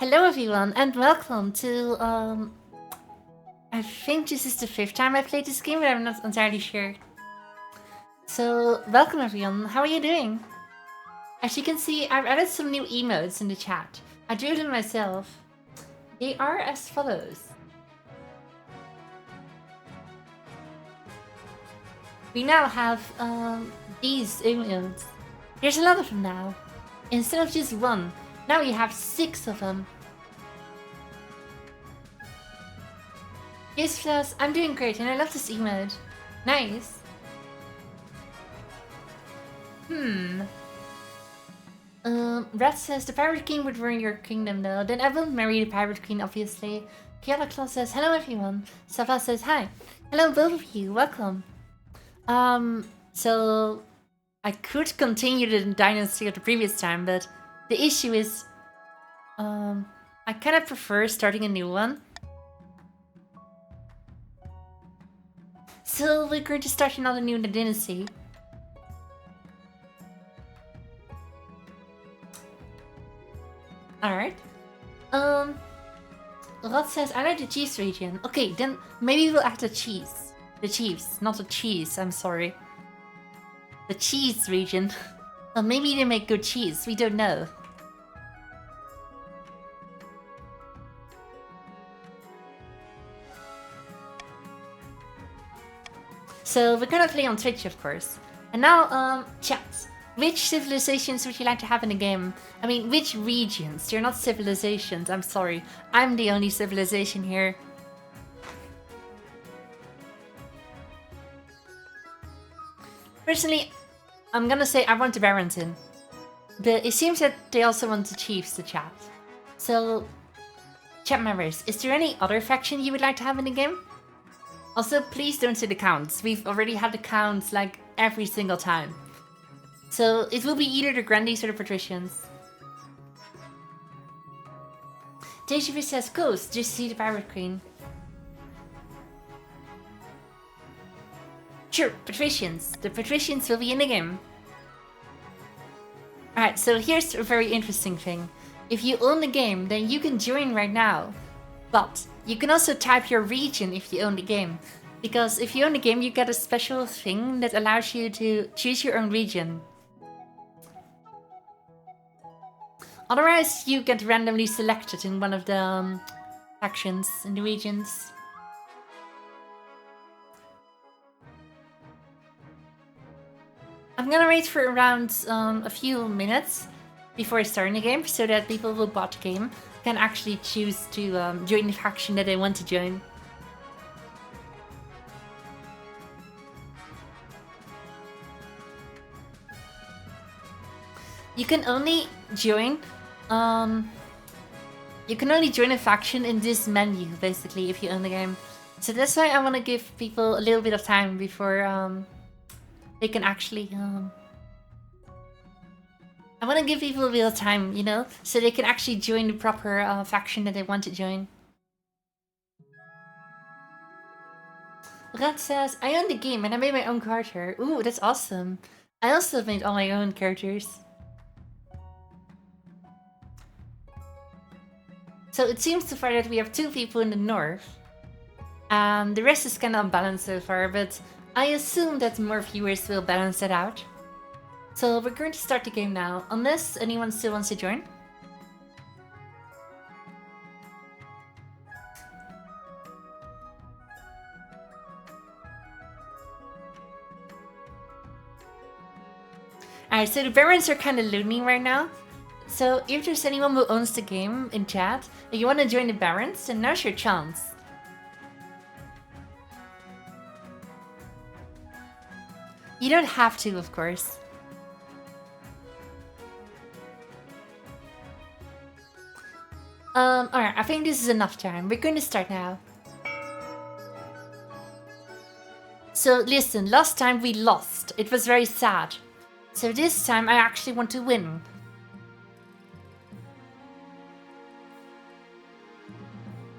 Hello everyone and welcome to I think this is the 5th time I played this game, but I'm not entirely sure. So welcome everyone, how are you doing? As you can see, I've added some new emotes in the chat. I drew them myself. They are as follows. We now have these emotes. There's a lot of them now. Instead of just one, now we have 6 of them. Yes, Flash, I'm doing great and I love this emote. Nice. Red says, the Pirate King would ruin your kingdom though. Then I will marry the Pirate Queen, obviously. Kiara Claus says, hello everyone. Sava says, hi. Hello both of you, welcome. So I could continue the dynasty of the previous time, but the issue is, I kind of prefer starting a new one. So we're going to start another new dynasty. Alright. Rod says, I like the cheese region. Okay, then maybe we'll add the cheese. The Chiefs, not the cheese, I'm sorry. The cheese region. Well, maybe they make good cheese, we don't know. So we're gonna play on Twitch, of course. And now, chat. Which civilizations would you like to have in the game? I mean, which regions? They're not civilizations, I'm sorry. I'm the only civilization here. Personally, I'm gonna say I want the Barons in. But it seems that they also want the Chiefs to chat. So, chat members, is there any other faction you would like to have in the game? Also, please don't say the counts. We've already had the counts like every single time. So it will be either the Grandies or the Patricians. Dejavu says, Ghost, just see the Pirate Queen. Sure, Patricians. The Patricians will be in the game. Alright, so here's a very interesting thing. If you own the game, then you can join right now. But you can also type your region if you own the game. Because if you own the game, you get a special thing that allows you to choose your own region. Otherwise, you get randomly selected in one of the factions in the regions. I'm gonna wait for around a few minutes before starting the game, so that people who bought the game can actually choose to join the faction that they want to join. You can only join a faction in this menu, basically, if you own the game. So that's why I want to give people a little bit of time before they can actually I want to give people a bit of time, you know, so they can actually join the proper faction that they want to join. Rat says, I own the game and I made my own character. Ooh, that's awesome. I also made all my own characters. So it seems so far that we have 2 people in the north. And the rest is kind of unbalanced so far, but I assume that more viewers will balance it out. So we're going to start the game now, unless anyone still wants to join. Alright, so the Barons are kind of lonely right now. So if there's anyone who owns the game in chat and you want to join the Barons, then now's your chance. You don't have to, of course. Alright, I think this is enough time. We're going to start now. So listen, last time we lost. It was very sad. So this time I actually want to win.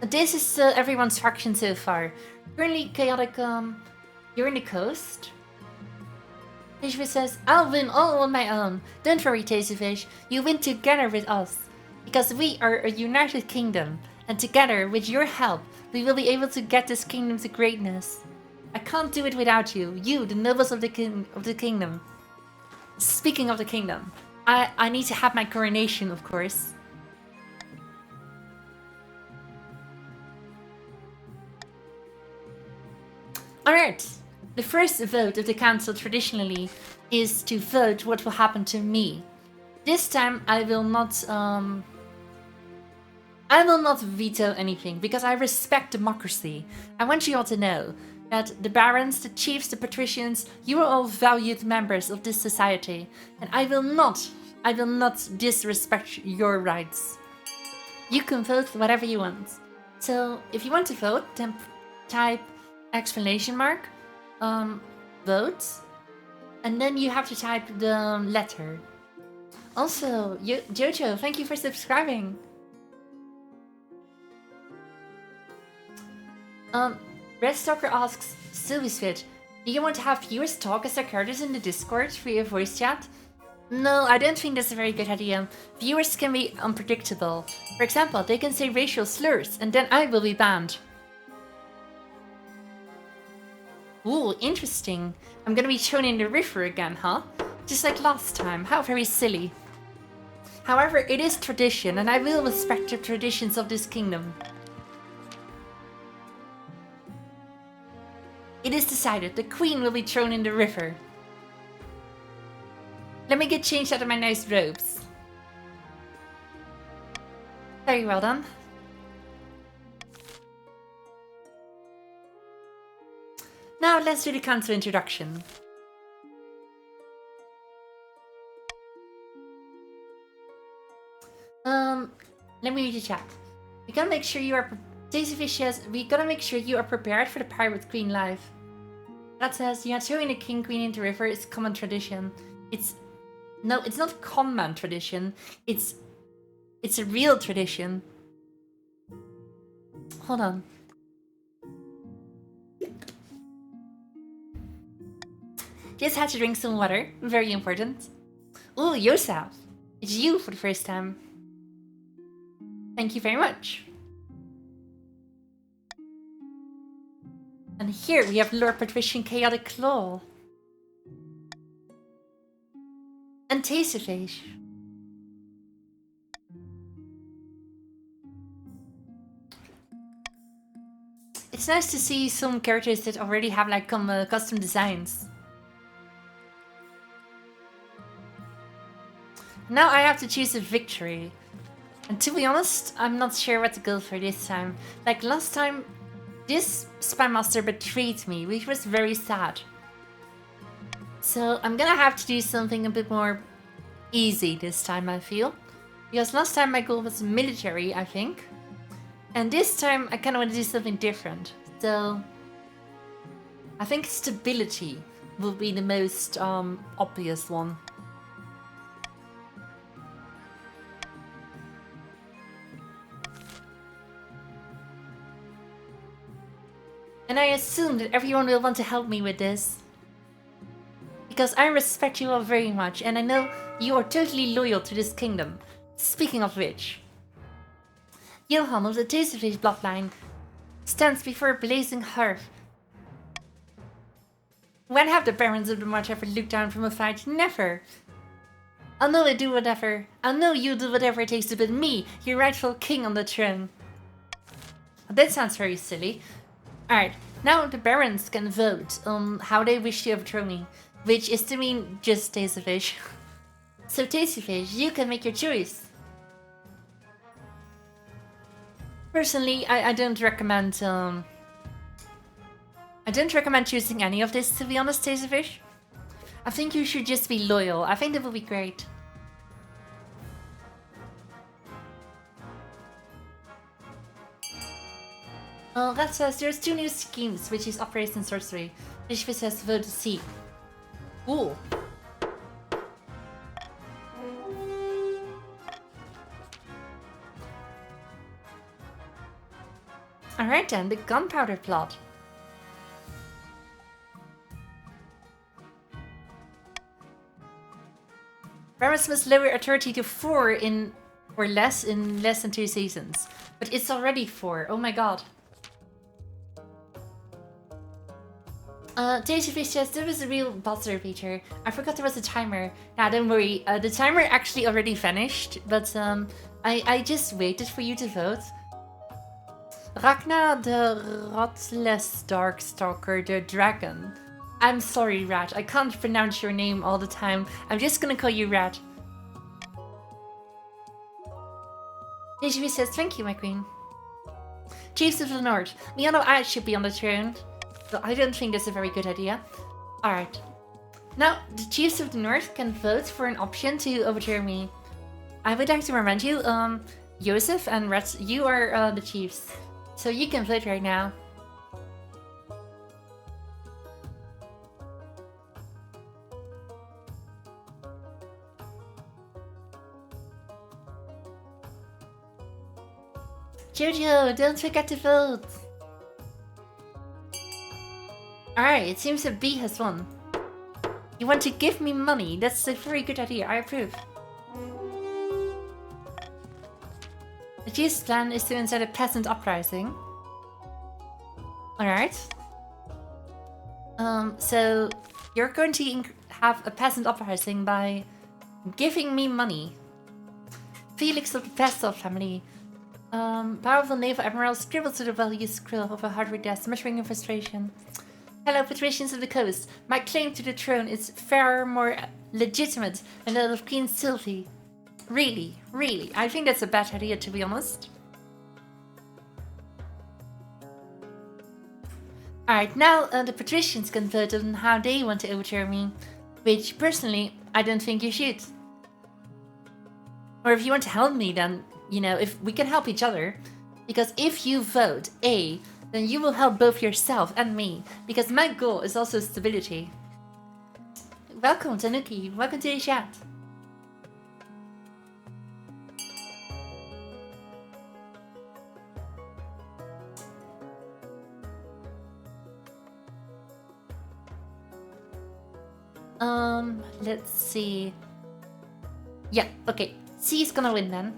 This is everyone's faction so far. Currently chaotic, you're in the coast. Tashafish says, I'll win all on my own. Don't worry, Tashafish. You win together with us. Because we are a united kingdom, and together, with your help, we will be able to get this kingdom to greatness. I can't do it without you, the nobles of the kingdom. Speaking of the kingdom, I need to have my coronation, of course. Alright, the first vote of the council traditionally is to vote what will happen to me. This time I will not veto anything because I respect democracy. I want you all to know that the barons, the chiefs, the patricians, you are all valued members of this society, and I will not disrespect your rights. You can vote whatever you want. So if you want to vote, then type exclamation mark, vote, and then you have to type the letter. Also, Jojo, thank you for subscribing. Red Stalker asks, Sylvysprit, do you want to have viewers talk as their characters in the Discord via voice chat? No, I don't think that's a very good idea. Viewers can be unpredictable. For example, they can say racial slurs, and then I will be banned. Ooh, interesting. I'm gonna be thrown in the river again, huh? Just like last time. How very silly. However, it is tradition, and I will respect the traditions of this kingdom. It is decided. The queen will be thrown in the river. Let me get changed out of my nice robes. Very well done. Now let's do the council introduction. Let me read the chat. We gotta make sure you are we gotta make sure you are prepared for the pirate queen life. That says, yeah, throwing the king queen into the river is common tradition. It's not common tradition. It's a real tradition. Hold on. Just had to drink some water. Very important. Ooh, Yosef. It's you for the first time. Thank you very much. And here we have Lord Patrician Chaotic Claw. And Taserface. It's nice to see some characters that already have like custom designs. Now I have to choose a victory. And to be honest, I'm not sure what to go for this time. Like last time, this Spy Master betrayed me, which was very sad. So I'm gonna have to do something a bit more easy this time, I feel. Because last time my goal was military, I think. And this time I kinda want to do something different. So I think stability will be the most obvious one. And I assume that everyone will want to help me with this. Because I respect you all very much, and I know you are totally loyal to this kingdom. Speaking of which, Johan of the Taserfish bloodline stands before a blazing hearth. When have the barons of the march ever looked down from a fight? Never! I know you do whatever it takes to put me, your rightful king, on the throne. That sounds very silly. Alright, now the barons can vote on how they wish to overthrow me, which is to mean just Taserfish. So Taserfish, you can make your choice. Personally, I don't recommend choosing any of this, to be honest, Taserfish. I think you should just be loyal. I think that would be great. That says there's 2 new schemes, which is Operation Sorcery. Which says vote C. Cool. Alright then, the gunpowder plot. Barons must lower authority to 4 in or less in less than 2 seasons. But it's already 4. Oh my god. Daisy Fish says, there was a real buzzer, Peter. I forgot there was a timer. Nah, don't worry. The timer actually already vanished, but I just waited for you to vote. Ragnar the Rotless Darkstalker the Dragon. I'm sorry, Rat. I can't pronounce your name all the time. I'm just gonna call you Rat. Daisy says, thank you, my queen. Chiefs of the North. Miano I should be on the throne. But I don't think that's a very good idea. Alright. Now, the Chiefs of the North can vote for an option to overturn me. I would like to remind you, Joseph and Rat, you are the chiefs. So you can vote right now. Jojo, don't forget to vote! Alright, it seems that B has won. You want to give me money? That's a very good idea, I approve. The chief's plan is to incite a peasant uprising. Alright. So you're going to have a peasant uprising by giving me money. Felix of the Pestel family. Powerful naval admiral scribbled to the values scroll of a hard desk, muttering in frustration. Hello, patricians of the coast. My claim to the throne is far more legitimate than that of Queen Sylvie. Really, really. I think that's a bad idea, to be honest. Alright, now the patricians can vote on how they want to overturn me. Which, personally, I don't think you should. Or if you want to help me, then, you know, if we can help each other. Because if you vote A, then you will help both yourself and me. Because my goal is also stability. Welcome, Tanuki. Welcome to the chat. Let's see. Yeah, okay. C is gonna win then.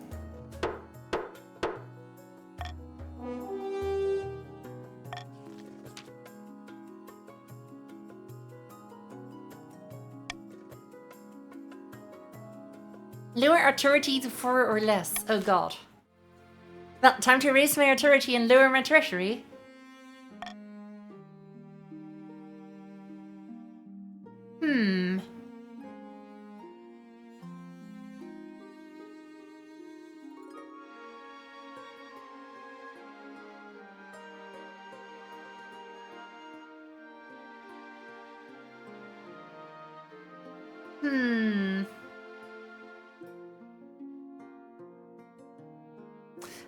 Lower authority to 4 or less. Oh god. Well, time to raise my authority and lower my treasury.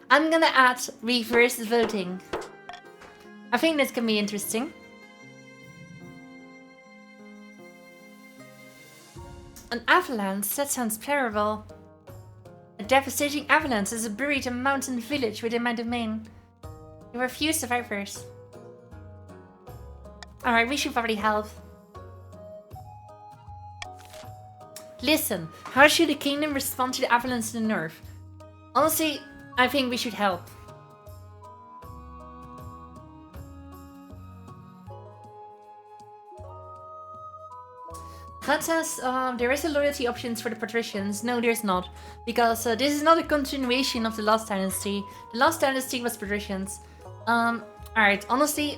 I'm gonna add reverse voting. I think this can be interesting. An avalanche? That sounds terrible. A devastating avalanche is buried in a mountain village within my domain. There were few survivors. Alright, we should probably help. Listen, how should the kingdom respond to the avalanche in the north? Honestly, I think we should help. That says there is a loyalty options for the patricians. No, there's not. Because this is not a continuation of the last dynasty. The last dynasty was patricians. Alright, honestly,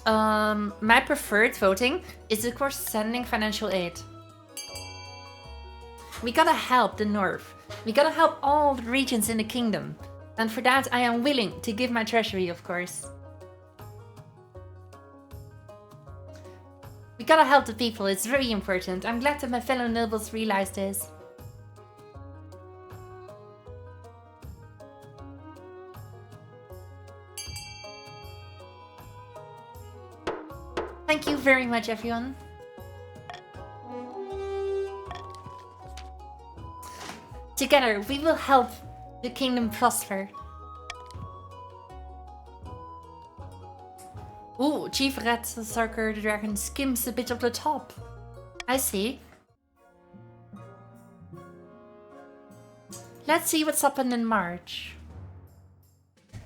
my preferred voting is of course sending financial aid. We gotta help the north. We gotta help all the regions in the kingdom. And for that I am willing to give my treasury, of course. We gotta help the people, it's very important. I'm glad that my fellow nobles realize this. Thank you very much, everyone. Together, we will help the kingdom prosper. Ooh, Chief Red Sucker the Dragon skims a bit of the top. I see. Let's see what's happened in March.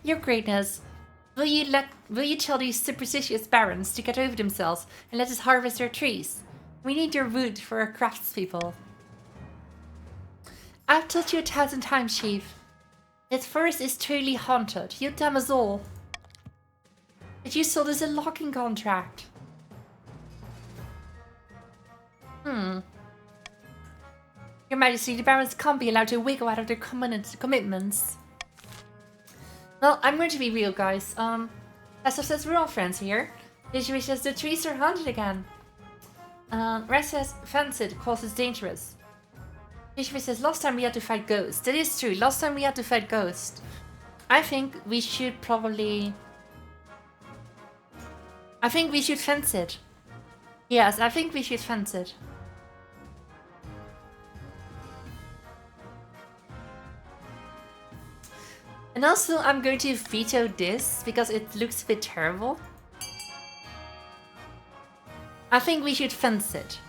Your Greatness, will you tell these superstitious barons to get over themselves and let us harvest their trees? We need your wood for our craftspeople. I've told you 1,000 times, Chief. This forest is truly haunted. You damn us all. But you sold us a logging contract. Your Majesty, the barons can't be allowed to wiggle out of their commitments. Well, I'm going to be real, guys. As I says, we're all friends here. Digi says the trees are haunted again. Rest says fence it, cause it's dangerous. Digi says last time we had to fight ghosts. That is true. Last time we had to fight ghosts. I think we should probably. I think we should fence it. Yes, I think we should fence it. And also, I'm going to veto this because it looks a bit terrible. I think we should fence it.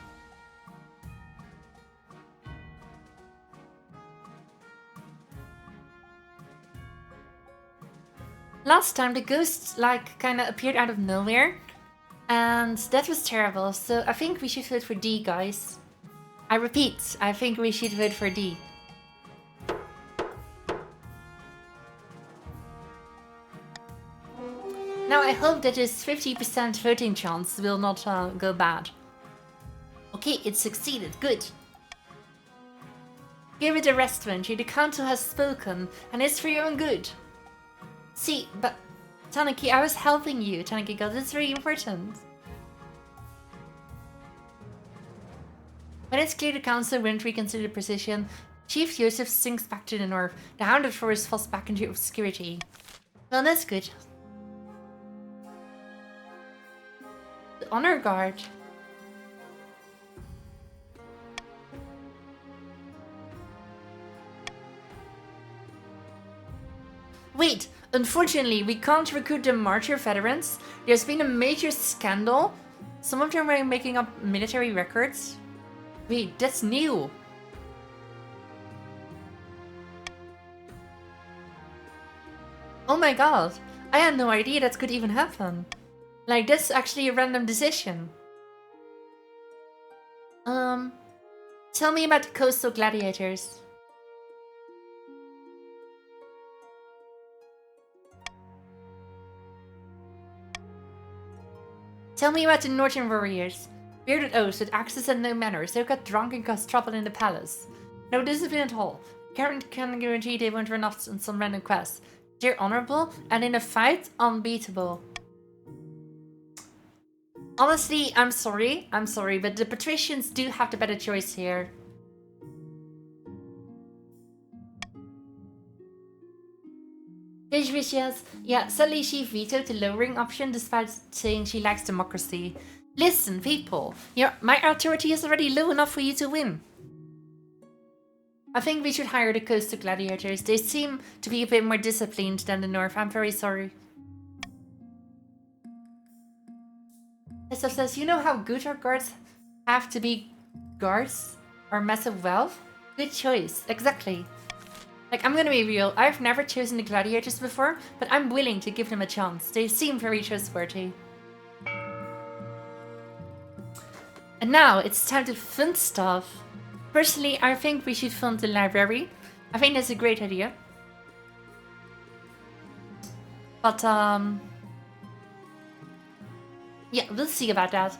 Last time the ghost kind of appeared out of nowhere. And that was terrible, so I think we should vote for D, guys. I repeat, I think we should vote for D. Now I hope that this 50% voting chance will not go bad. Okay, it succeeded, good. Here is the restaurant, the council has spoken, and it's for your own good. See, but Tanaki, I was helping you, Tanaki girl, this is very important. When it's clear the council won't reconsider the position, Chief Joseph sinks back to the north. The Hounded Forest falls back into obscurity. Well, that's good. The Honor Guard. Wait, unfortunately, we can't recruit the martyr veterans. There's been a major scandal. Some of them were making up military records. Wait, that's new. Oh my god, I had no idea that could even happen. Like, that's actually a random decision. Tell me about the coastal gladiators. Tell me about the northern warriors. Bearded oaths with axes and no manners. They got drunk and caused trouble in the palace. No discipline at all. Karen can guarantee they won't run off on some random quest. They're honorable and in a fight, unbeatable. Honestly, I'm sorry, but the patricians do have the better choice here. Vicious, yeah, sadly she vetoed the lowering option despite saying she likes democracy. Listen, people, my authority is already low enough for you to win. I think we should hire the coastal gladiators. They seem to be a bit more disciplined than the north. I'm very sorry. Esther says, you know how good our guards have to be guards or massive wealth? Good choice, exactly. Like, I'm gonna be real, I've never chosen the gladiators before, but I'm willing to give them a chance. They seem very trustworthy. And now, it's time to fund stuff. Personally, I think we should fund the library. I think that's a great idea. But, yeah, we'll see about that.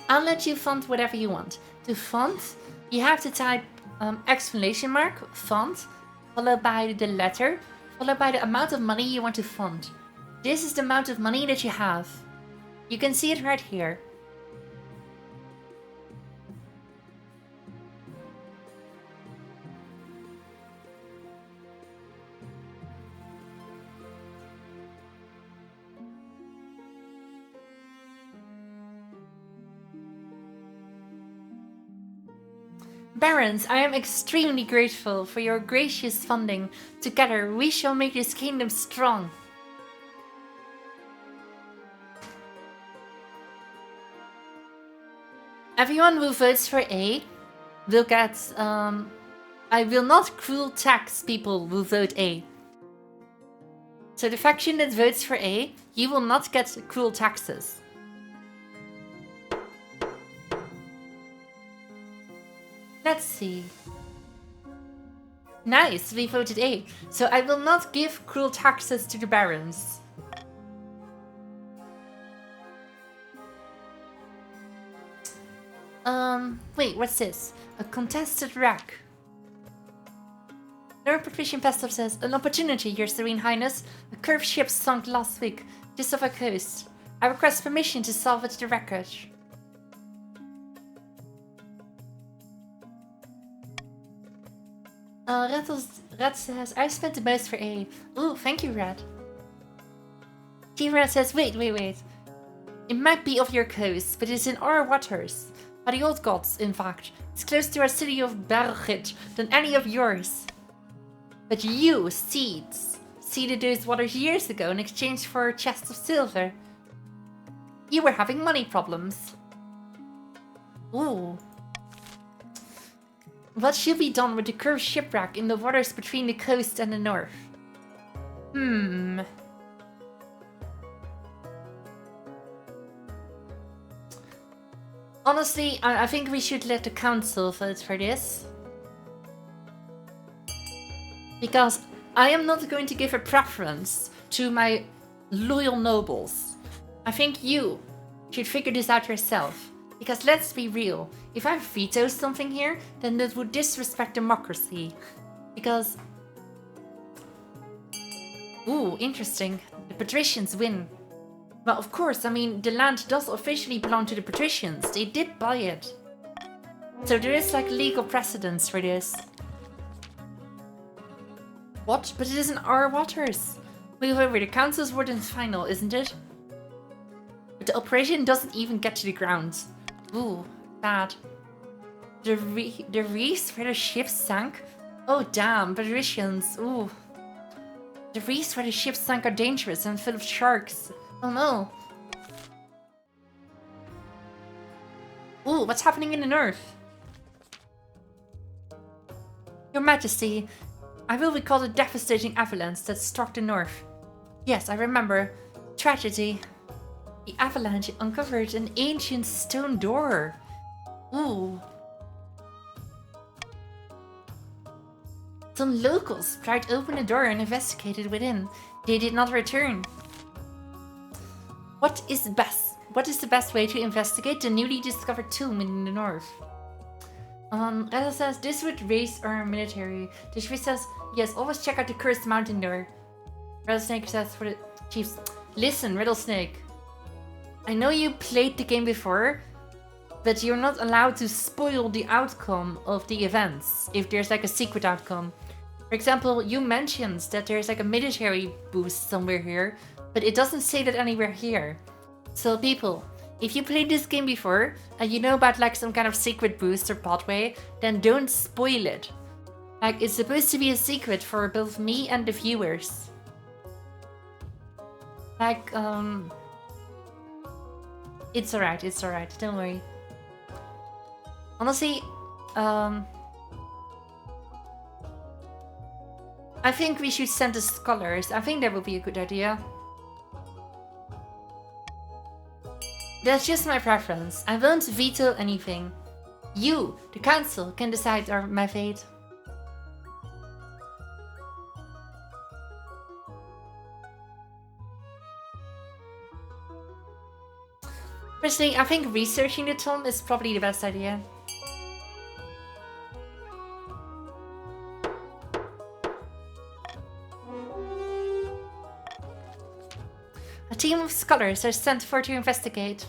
I'll let you fund whatever you want. To fund, you have to type exclamation mark, fund, followed by the letter, followed by the amount of money you want to fund. This is the amount of money that you have. You can see it right here. Barons, I am extremely grateful for your gracious funding. Together, we shall make this kingdom strong. Everyone who votes for A will get a I will not cruel tax people who vote A. So the faction that votes for A, you will not get cruel taxes. Let's see. Nice, we voted A. So I will not give cruel taxes to the barons. Wait, what's this? A contested wreck. Lord Patrician Pestle says, an opportunity, Your Serene Highness. A curved ship sunk last week, just off our coast. I request permission to salvage the wreckage. Red says, I spent the most for A. Ooh, thank you, Red. T-Red says, wait. It might be off your coast, but it's in our waters. By the old gods, in fact. It's closer to our city of Bergit than any of yours. But you, seeds, seeded those waters years ago in exchange for a chest of silver. You were having money problems. Ooh. What should be done with the curved shipwreck in the waters between the coast and the north? Honestly, I think we should let the council vote for this. Because I am not going to give a preference to my loyal nobles. I think you should figure this out yourself. Because let's be real, if I veto something here, then that would disrespect democracy. Because... Ooh, interesting. The patricians win. Well, of course, I mean, the land does officially belong to the patricians. They did buy it. So there is like legal precedence for this. What? But it isn't our waters. Wait, the council's word is final, isn't it? But the operation doesn't even get to the ground. Ooh, bad. The reefs where the ship sank? Oh damn, patricians, ooh. The reefs where the ship sank are dangerous and full of sharks. Oh no. Ooh, what's happening in the north? Your Majesty, I will recall the devastating avalanche that struck the north. Yes, I remember. Tragedy. The avalanche uncovered an ancient stone door. Ooh. Some locals tried to open the door and investigated within. They did not return. What is the best way to investigate the newly discovered tomb in the north? Ella says this would raise our military. Tishri says, yes, always check out the cursed mountain door. Rattlesnake says for the chiefs, listen, Rattlesnake. I know you played the game before, but you're not allowed to spoil the outcome of the events if there's like a secret outcome. For example, you mentioned that there's like a military boost somewhere here, but it doesn't say that anywhere here. So people, if you played this game before and you know about like some kind of secret boost or pathway, then don't spoil it. Like it's supposed to be a secret for both me and the viewers. Like, it's alright, don't worry. Honestly, I think we should send the scholars. I think that would be a good idea. That's just my preference. I won't veto anything. You, the council, can decide my fate. Personally, I think researching the tomb is probably the best idea. A team of scholars are sent for to investigate.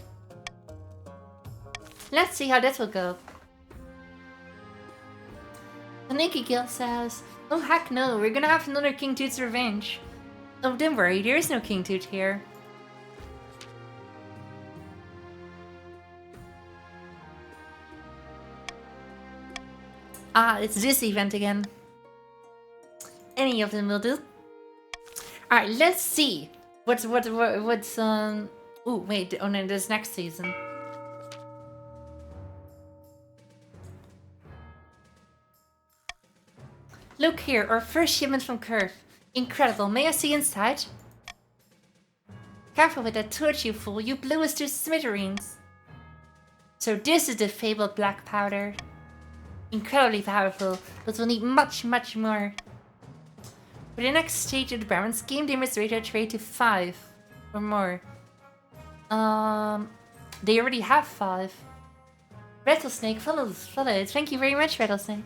Let's see how that will go. Taniki Guild says, oh heck no, we're gonna have another King Toot's revenge. Oh, don't worry, there is no King Toot here. Ah, it's this event again. Any of them will do. Alright, let's see. What's ooh, wait, oh no, this next season. Look here, our first shipment from Curve. Incredible, may I see inside? Careful with that torch, you fool, you blew us to smithereens. So this is the fabled black powder. Incredibly powerful, but we'll need much, much more. For the next stage of the Baron scheme, they must rate their trade to 5 or more. They already have 5. Rattlesnake, follow. Thank you very much, Rattlesnake.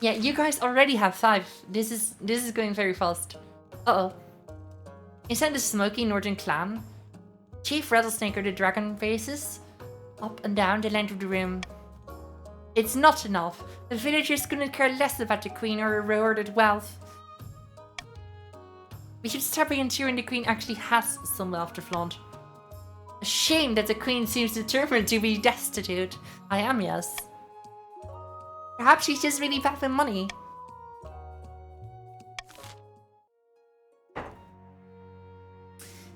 Yeah, you guys already have 5. This is going very fast. Uh-oh. Inside the smoky northern clan, Chief Rattlesnake or the dragon races up and down the length of the room. It's not enough. The villagers couldn't care less about the queen or her rewarded wealth. We should start by ensuring the queen actually has some wealth to flaunt. A shame that the queen seems determined to be destitute. I am, yes. Perhaps she's just really bad with money.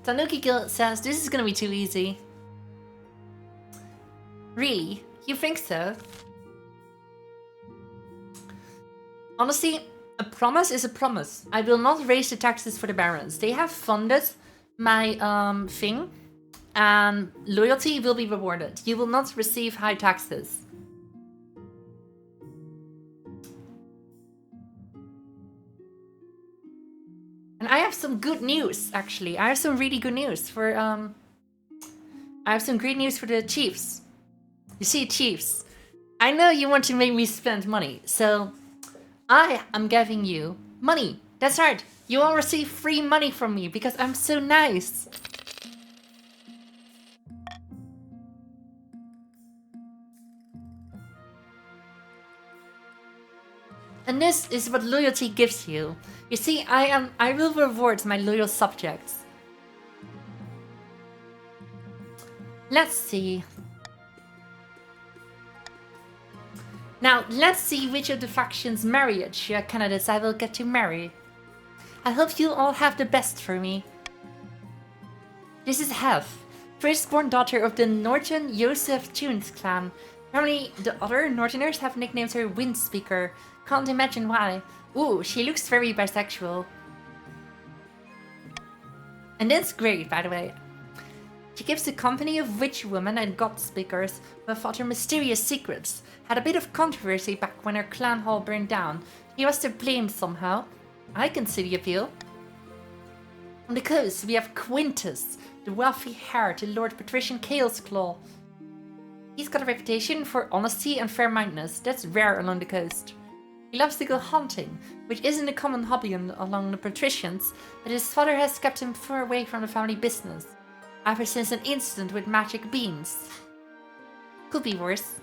Tanuki Guild says this is gonna be too easy. Really? You think so? Honestly, a promise is a promise. I will not raise the taxes for the barons. They have funded my thing, and loyalty will be rewarded. You will not receive high taxes. And I have some good news, actually. I have some really good news for I have some great news for the chiefs. You see, chiefs, I know you want to make me spend money, so I am giving you money. That's right. You all receive free money from me because I'm so nice. And this is what loyalty gives you. You see, I will reward my loyal subjects. Let's see. Now, let's see which of the faction's marriage candidates I will get to marry. I hope you all have the best for me. This is Hef, firstborn daughter of the Norton Joseph Tunes clan. Apparently, the other Northerners have nicknamed her Windspeaker. Can't imagine why. Ooh, she looks very bisexual. And that's great, by the way. She gives the company of witch women and god speakers who have fought her mysterious secrets. Had a bit of controversy back when her clan hall burned down. He was to blame somehow. I can see the appeal. On the coast, we have Quintus, the wealthy heir to Lord Patrician Calesclaw. He's got a reputation for honesty and fair-mindedness. That's rare along the coast. He loves to go hunting, which isn't a common hobby along the patricians, but his father has kept him far away from the family business, ever since an incident with magic beans. Could be worse.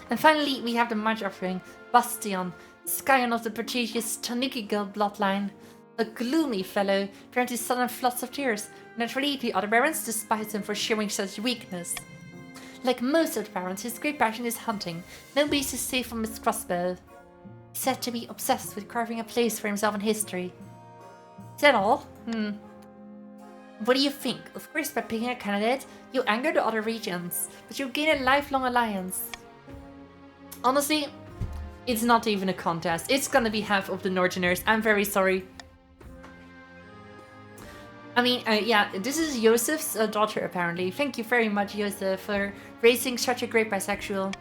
And finally, we have the march offering, Bastion, scion of the prestigious Tanuki Guild bloodline. A gloomy fellow, prone to sudden floods of tears. Naturally, the other barons despise him for showing such weakness. Like most of the barons, his great passion is hunting. No beast is safe from his crossbow. He's said to be obsessed with carving a place for himself in history. Is that all? What do you think? Of course, by picking a candidate, you anger the other regions, but you gain a lifelong alliance. Honestly, it's not even a contest. It's gonna be half of the Northerners. I'm very sorry. I mean, yeah, this is Joseph's daughter, apparently. Thank you very much, Joseph, for raising such a great bisexual.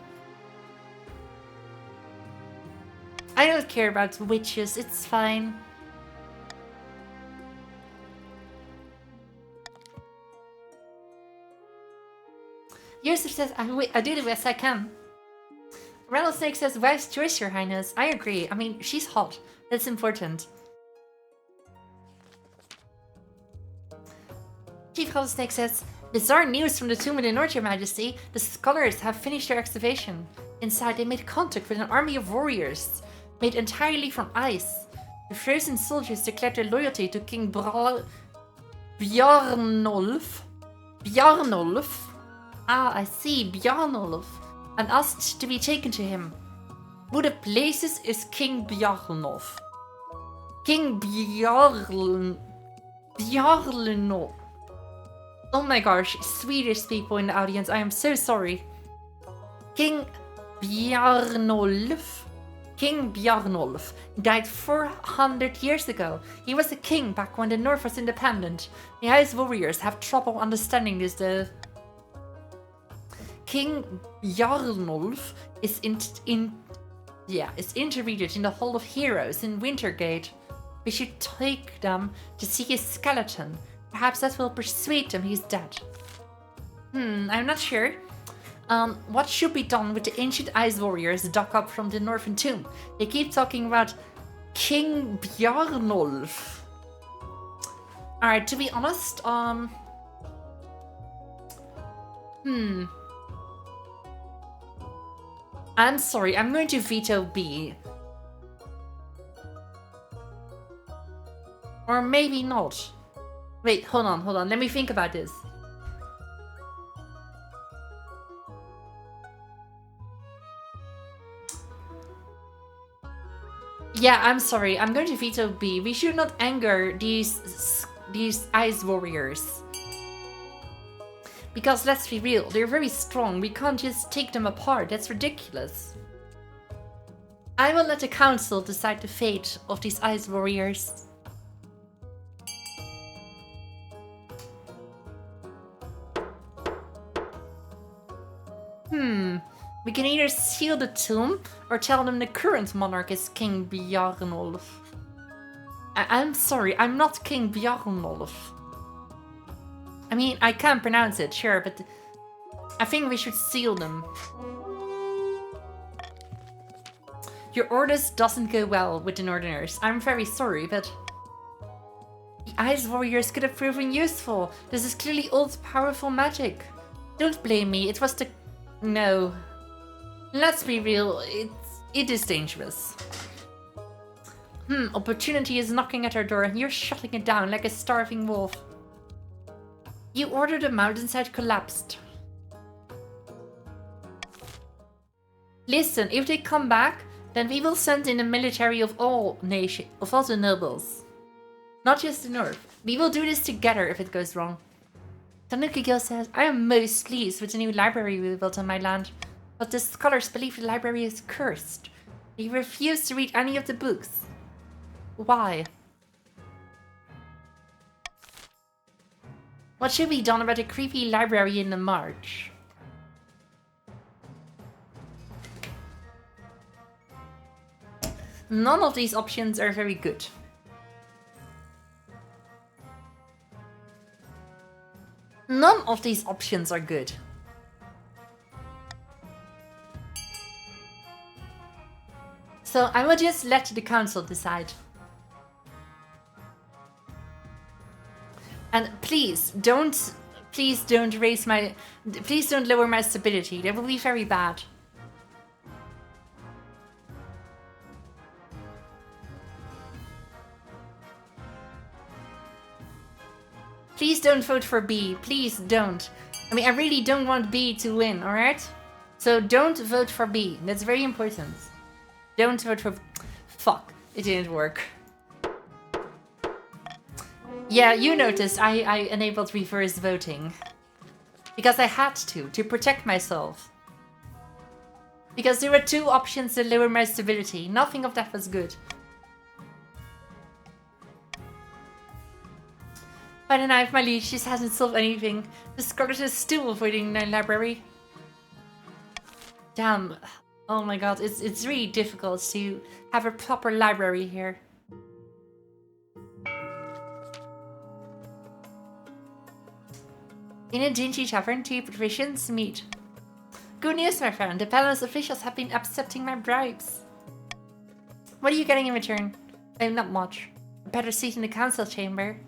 I don't care about witches, it's fine. Joseph says, I do the best I can. Rattlesnake says, wise choice, Your Highness. I agree. I mean, she's hot. That's important. Chief Rattlesnake says, bizarre news from the tomb of the North, Your Majesty. The scholars have finished their excavation. Inside, they made contact with an army of warriors, made entirely from ice. The frozen soldiers declared their loyalty to King Bjarnolf. Ah, I see, Bjarnolf. And asked to be taken to him. Who the places is King Bjarnolf? King Bjarnolf. Oh my gosh, Swedish people in the audience, I am so sorry. King Bjarnolf. King Bjarnolf died 400 years ago. He was a king back when the North was independent. The Ice Warriors have trouble understanding this though. King Bjarnolf is interred in the Hall of Heroes in Wintergate. We should take them to see his skeleton. Perhaps that will persuade them he's dead. I'm not sure. What should be done with the ancient ice warriors dug up from the northern tomb? They keep talking about King Bjarnolf. Alright, to be honest, I'm sorry, I'm going to veto B. Or maybe not. Wait, hold on, let me think about this. Yeah, I'm sorry. I'm going to veto B. We should not anger these ice warriors. Because let's be real, they're very strong. We can't just take them apart. That's ridiculous. I will let the council decide the fate of these ice warriors. We can either seal the tomb or tell them the current monarch is King Bjarnolf. I'm sorry, I'm not King Bjarnolf. I mean, I can't pronounce it, sure, but I think we should seal them. Your orders doesn't go well with the Northerners. I'm very sorry, but the Ice Warriors could have proven useful. This is clearly old, powerful magic. Don't blame me, it was the... No. Let's be real, it is dangerous. Opportunity is knocking at our door and you're shutting it down like a starving wolf. You ordered a mountainside collapsed. Listen, if they come back, then we will send in a military of all the nobles. Not just the north. We will do this together if it goes wrong. Tanuki Gil says, I am most pleased with the new library we built on my land. But the scholars believe the library is cursed. They refuse to read any of the books. Why? What should be done about a creepy library in the march? None of these options are very good. None of these options are good. So I will just let the council decide. And please don't lower my stability. That will be very bad. Please don't vote for B. Please don't. I mean, I really don't want B to win, alright? So don't vote for B. That's very important. Don't vote for... Fuck. It didn't work. Yeah, you noticed I enabled reverse voting. Because I had to protect myself. Because there were two options to lower my stability. Nothing of that was good. By the knife, my liege, this hasn't solved anything. The scholars are still avoiding the library. Damn. Oh my god, it's really difficult to have a proper library here. In a dingy tavern, two patricians meet. Good news, my friend. The palace officials have been accepting my bribes. What are you getting in return? Oh, not much. A better seat in the council chamber.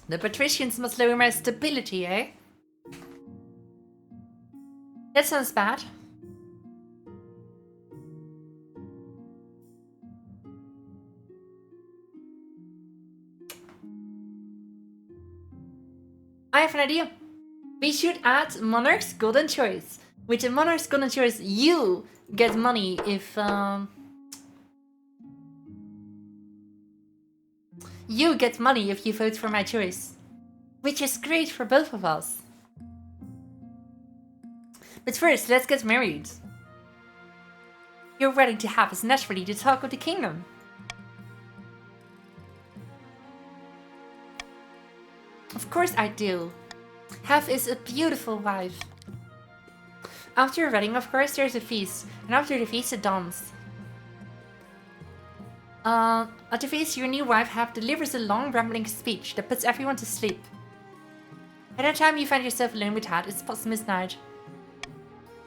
The patricians must lower my stability, eh? That sounds bad. I have an idea. We should add Monarch's Golden Choice. With the monarch's golden choice, you get money if you get money if you vote for my choice, which is great for both of us. But first, let's get married. Your wedding to have is naturally the talk of the kingdom. Of course I do. Have is a beautiful wife. After your wedding, of course, there's a feast, and after the feast, a dance. At the feast, your new wife Have delivers a long, rambling speech that puts everyone to sleep. By the time you find yourself alone with Hat, it's past midnight.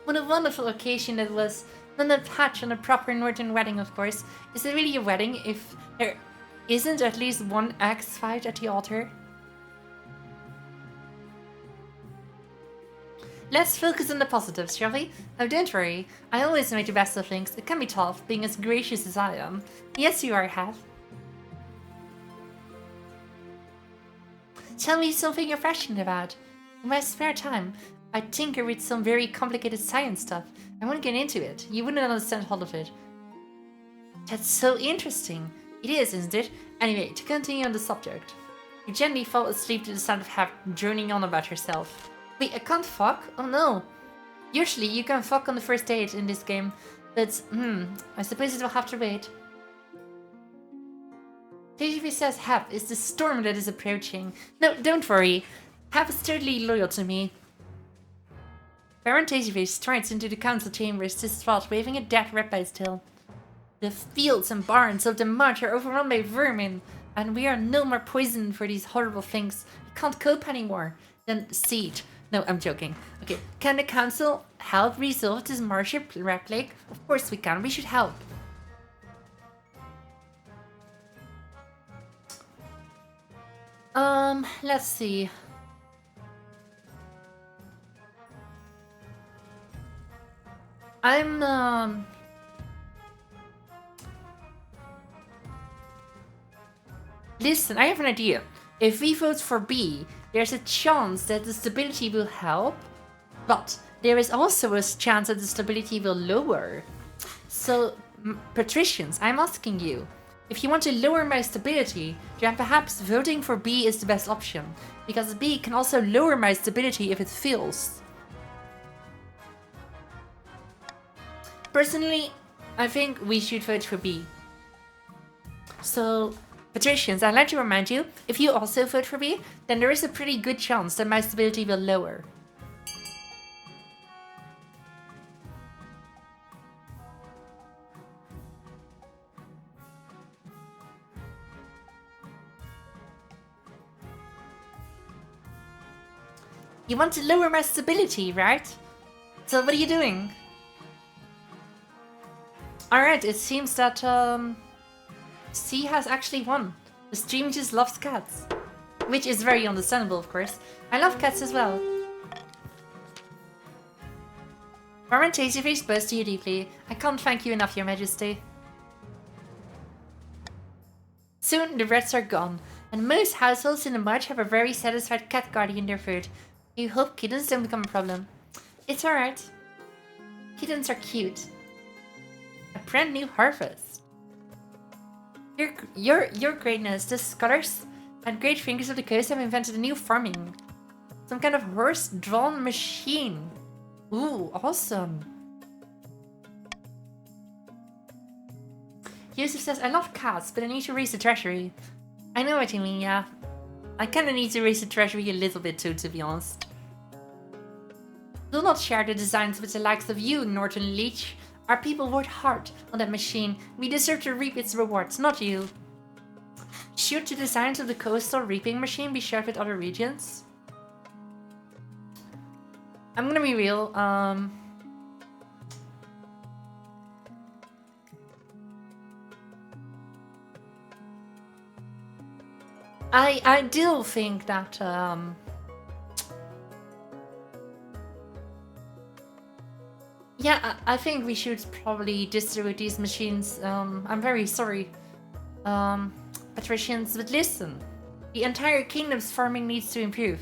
What a wonderful occasion that was. Not a patch on a proper northern wedding, of course. Is it really a wedding if there isn't at least one axe fight at the altar? Let's focus on the positives, shall we? Oh, don't worry. I always make the best of things. It can be tough, being as gracious as I am. Yes, you are, Hat. Tell me something you're passionate about. In my spare time, I tinker with some very complicated science stuff. I want to get into it. You wouldn't understand all of it. That's so interesting. It is, isn't it? Anyway, to continue on the subject. You gently fall asleep to the sound of Hat droning on about herself. Wait, I can't fuck? Oh no. Usually you can fuck on the first date in this game, but I suppose it will have to wait. TGV says Hap is the storm that is approaching. No, don't worry. Hap is totally loyal to me. Baron TGV strides into the council chambers, distraught, waving a dead rabbit's tail. The fields and barns of the march are overrun by vermin, and we are no more poisoned for these horrible things. We can't cope anymore. Then siege. No, I'm joking. Okay, can the council help resolve this marshy plague? Of course we can. We should help. Let's see. Listen, I have an idea. If we vote for B, there's a chance that the stability will help, but there is also a chance that the stability will lower. So, patricians, I'm asking you, if you want to lower my stability, then perhaps voting for B is the best option, because B can also lower my stability if it fails. Personally, I think we should vote for B. So, patricians, I'd like to remind you, if you also vote for B, then there is a pretty good chance that my stability will lower. You want to lower my stability, right? So what are you doing? Alright, it seems that C has actually won. The stream just loves cats. Which is very understandable, of course. I love cats as well. Baron Tastyface bows to you deeply. I can't thank you enough, Your Majesty. Soon the rats are gone, and most households in the march have a very satisfied cat guardian in their food. You hope kittens don't become a problem. It's alright. Kittens are cute. A brand new harvest. Your greatness, the scholars and great thinkers of the coast have invented a new farming. Some kind of horse-drawn machine. Ooh, awesome. Yusuf says, I love cats, but I need to raise the treasury. I know what you mean, yeah. I kinda need to raise the treasury a little bit too, to be honest. Do not share the designs with the likes of you, Norton Leech. Our people worked hard on that machine. We deserve to reap its rewards, not you. Should the designs of the coastal reaping machine be shared with other regions? I'm gonna be real, I do think that, yeah, I think we should probably distribute these machines. I'm very sorry, patricians, but listen. The entire kingdom's farming needs to improve.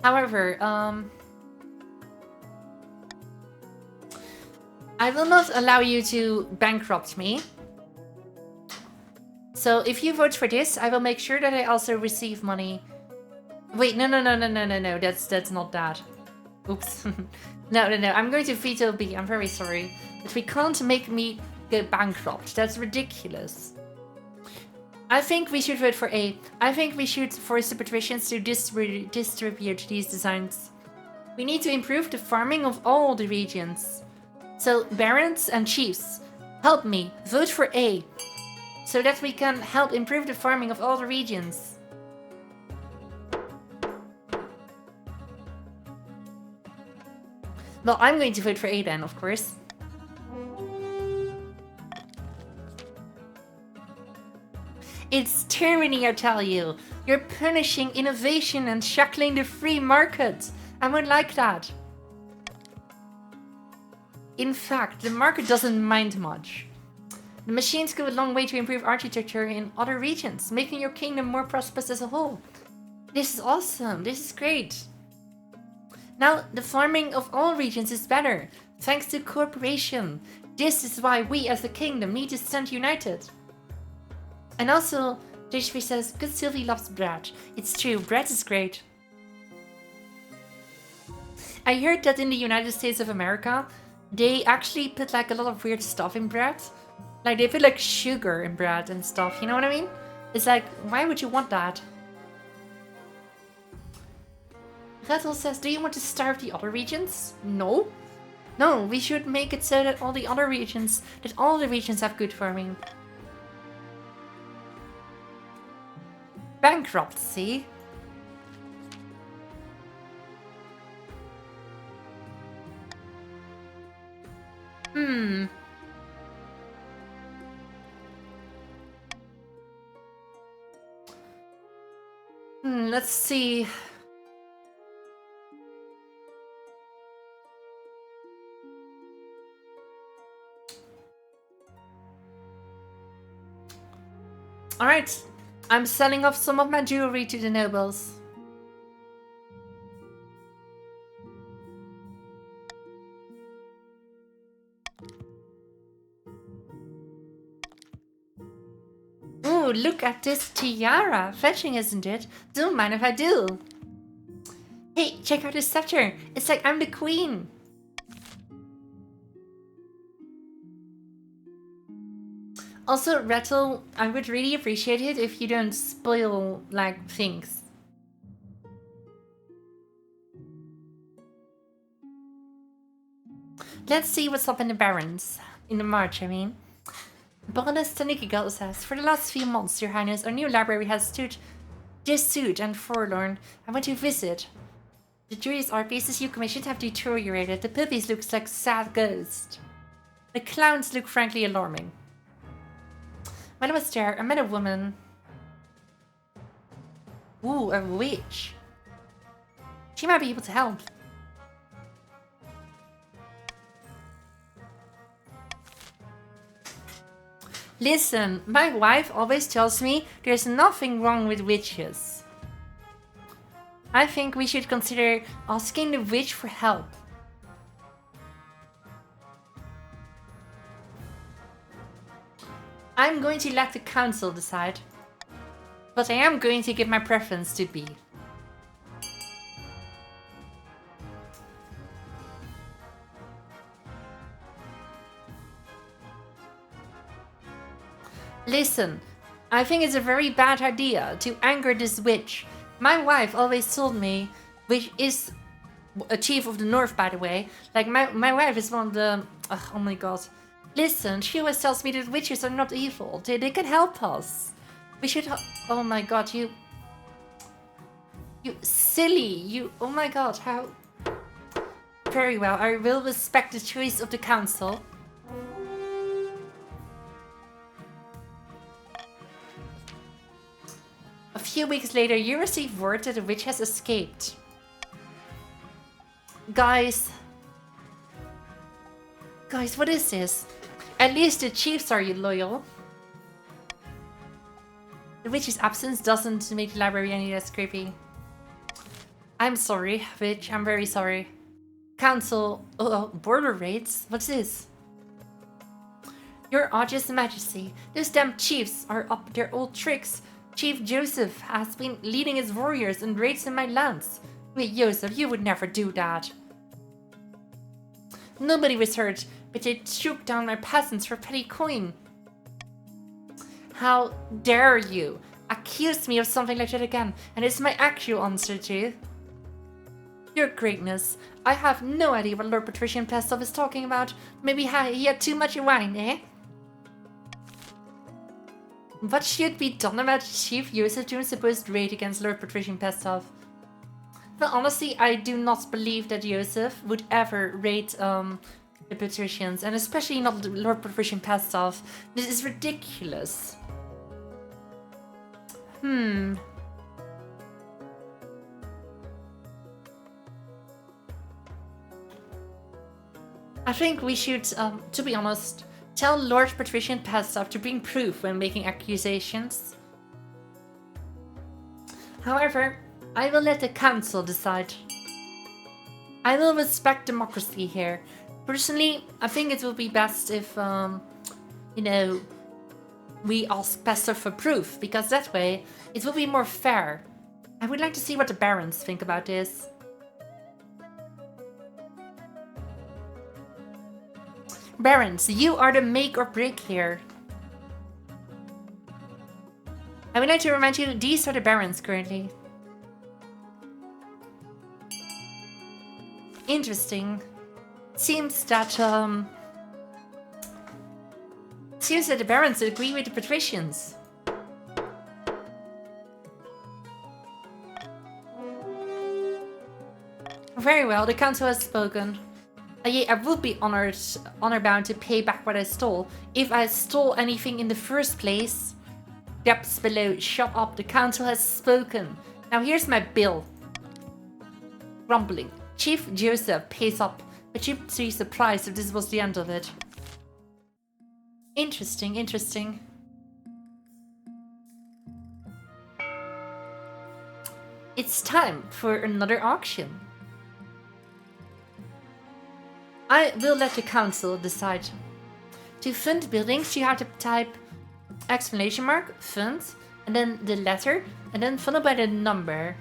However, I will not allow you to bankrupt me. So if you vote for this, I will make sure that I also receive money. Wait, no. That's not that. Oops. No. I'm going to veto B. I'm very sorry. But we can't make me go bankrupt. That's ridiculous. I think we should vote for A. I think we should force the patricians to distribute these designs. We need to improve the farming of all the regions. So, barons and chiefs, help me. Vote for A. So that we can help improve the farming of all the regions. Well, I'm going to vote for A then, of course. It's tyranny, I tell you. You're punishing innovation and shackling the free market. I won't like that. In fact, the market doesn't mind much. The machines go a long way to improve architecture in other regions, making your kingdom more prosperous as a whole. This is awesome. This is great. Now, the farming of all regions is better, thanks to cooperation. This is why we as a kingdom need to stand united. And also, Sylvysprit says, good Sylvie loves bread. It's true, bread is great. I heard that in the United States of America, they actually put like a lot of weird stuff in bread. Like they put like sugar in bread and stuff, you know what I mean? It's like, why would you want that? Gretel says, do you want to starve the other regions? No. No, we should make it so that all the regions have good farming. Bankruptcy? Let's see. Alright, I'm selling off some of my jewelry to the nobles. Ooh, look at this tiara. Fetching, isn't it? Don't mind if I do. Hey, check out this scepter. It's like I'm the queen. Also, Gretel, I would really appreciate it if you don't spoil, like, things. Let's see what's up in the barons. In the march, I mean. Baroness Tanikigal says, for the last few months, Your Highness, our new library has stood dissued and forlorn. I want to visit. The jewelry art pieces you commissioned have deteriorated. The puppies look like sad ghosts. The clowns look frankly alarming. When I was there, I met a woman. Ooh, a witch. She might be able to help. Listen, my wife always tells me there's nothing wrong with witches. I think we should consider asking the witch for help. I'm going to let the council decide, but I am going to give my preference to B. Listen, I think it's a very bad idea to anger this witch. My wife always told me, which is a chief of the north, by the way, like my wife is one of the... oh my god. Listen, she always tells me that witches are not evil. They can help us. We should... oh my god, you silly. You... oh my god, how... Very well, I will respect the choice of the council. A few weeks later, you receive word that the witch has escaped. Guys, what is this? At least the chiefs are loyal. The witch's absence doesn't make the library any less creepy. I'm sorry, bitch. I'm very sorry. Council... border raids? What's this? Your August Majesty, those damn chiefs are up their old tricks. Chief Joseph has been leading his warriors in raids in my lands. Wait, Joseph, you would never do that. Nobody was hurt, but they shook down my peasants for petty coin. How dare you accuse me of something like that again, and it's my actual answer to. Your greatness, I have no idea what Lord Patrician Pestov is talking about. Maybe he had too much wine, eh? What should be done about Chief Joseph doing supposed raid against Lord Patrician Pestov? Well, honestly, I do not believe that Joseph would ever raid the Patricians, and especially not Lord Patrician Pestov. This is ridiculous. I think we should, to be honest, tell Lord Patrician Pestov to bring proof when making accusations. However, I will let the council decide. I will respect democracy here. Personally, I think it will be best if, you know, we ask Pestov for proof, because that way it will be more fair. I would like to see what the barons think about this. Barons, you are the make or break here. I would like to remind you, these are the barons currently. Interesting. Seems that the barons agree with the patricians. Very well, the council has spoken. Yeah, I would be honor-bound to pay back what I stole. If I stole anything in the first place. Depths below, shut up, the council has spoken. Now here's my bill. Grumbling. Chief Joseph pays up, but you'd be surprised if this was the end of it. Interesting, interesting. It's time for another auction. I will let the council decide. To fund buildings, you have to type exclamation mark, fund, and then the letter, and then followed by the number.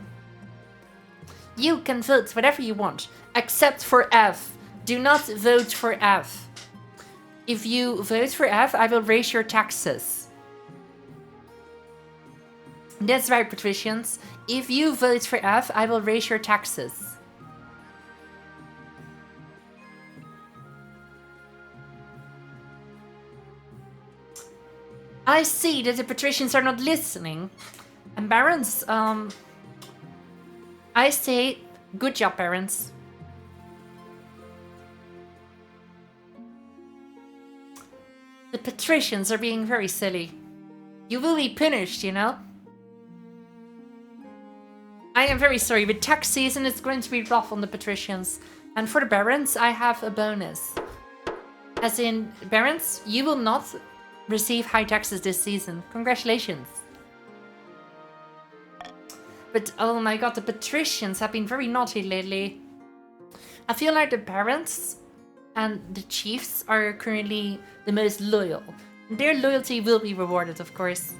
You can vote whatever you want, except for F. Do not vote for F. If you vote for F, I will raise your taxes. That's right, patricians. If you vote for F, I will raise your taxes. I see that the patricians are not listening. And barons, I say, good job, barons. The patricians are being very silly. You will be punished, you know? I am very sorry, but tax season is going to be rough on the patricians. And for the barons, I have a bonus. As in, barons, you will not receive high taxes this season. Congratulations. But oh my god, the patricians have been very naughty lately. I feel like the barons and the chiefs are currently the most loyal. Their loyalty will be rewarded, of course.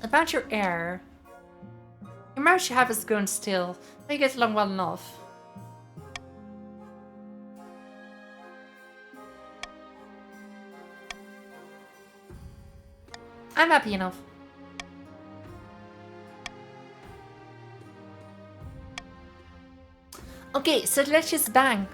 About your heir. Your marriage have is going still. They get along well enough. I'm happy enough. Okay, so let's just bang.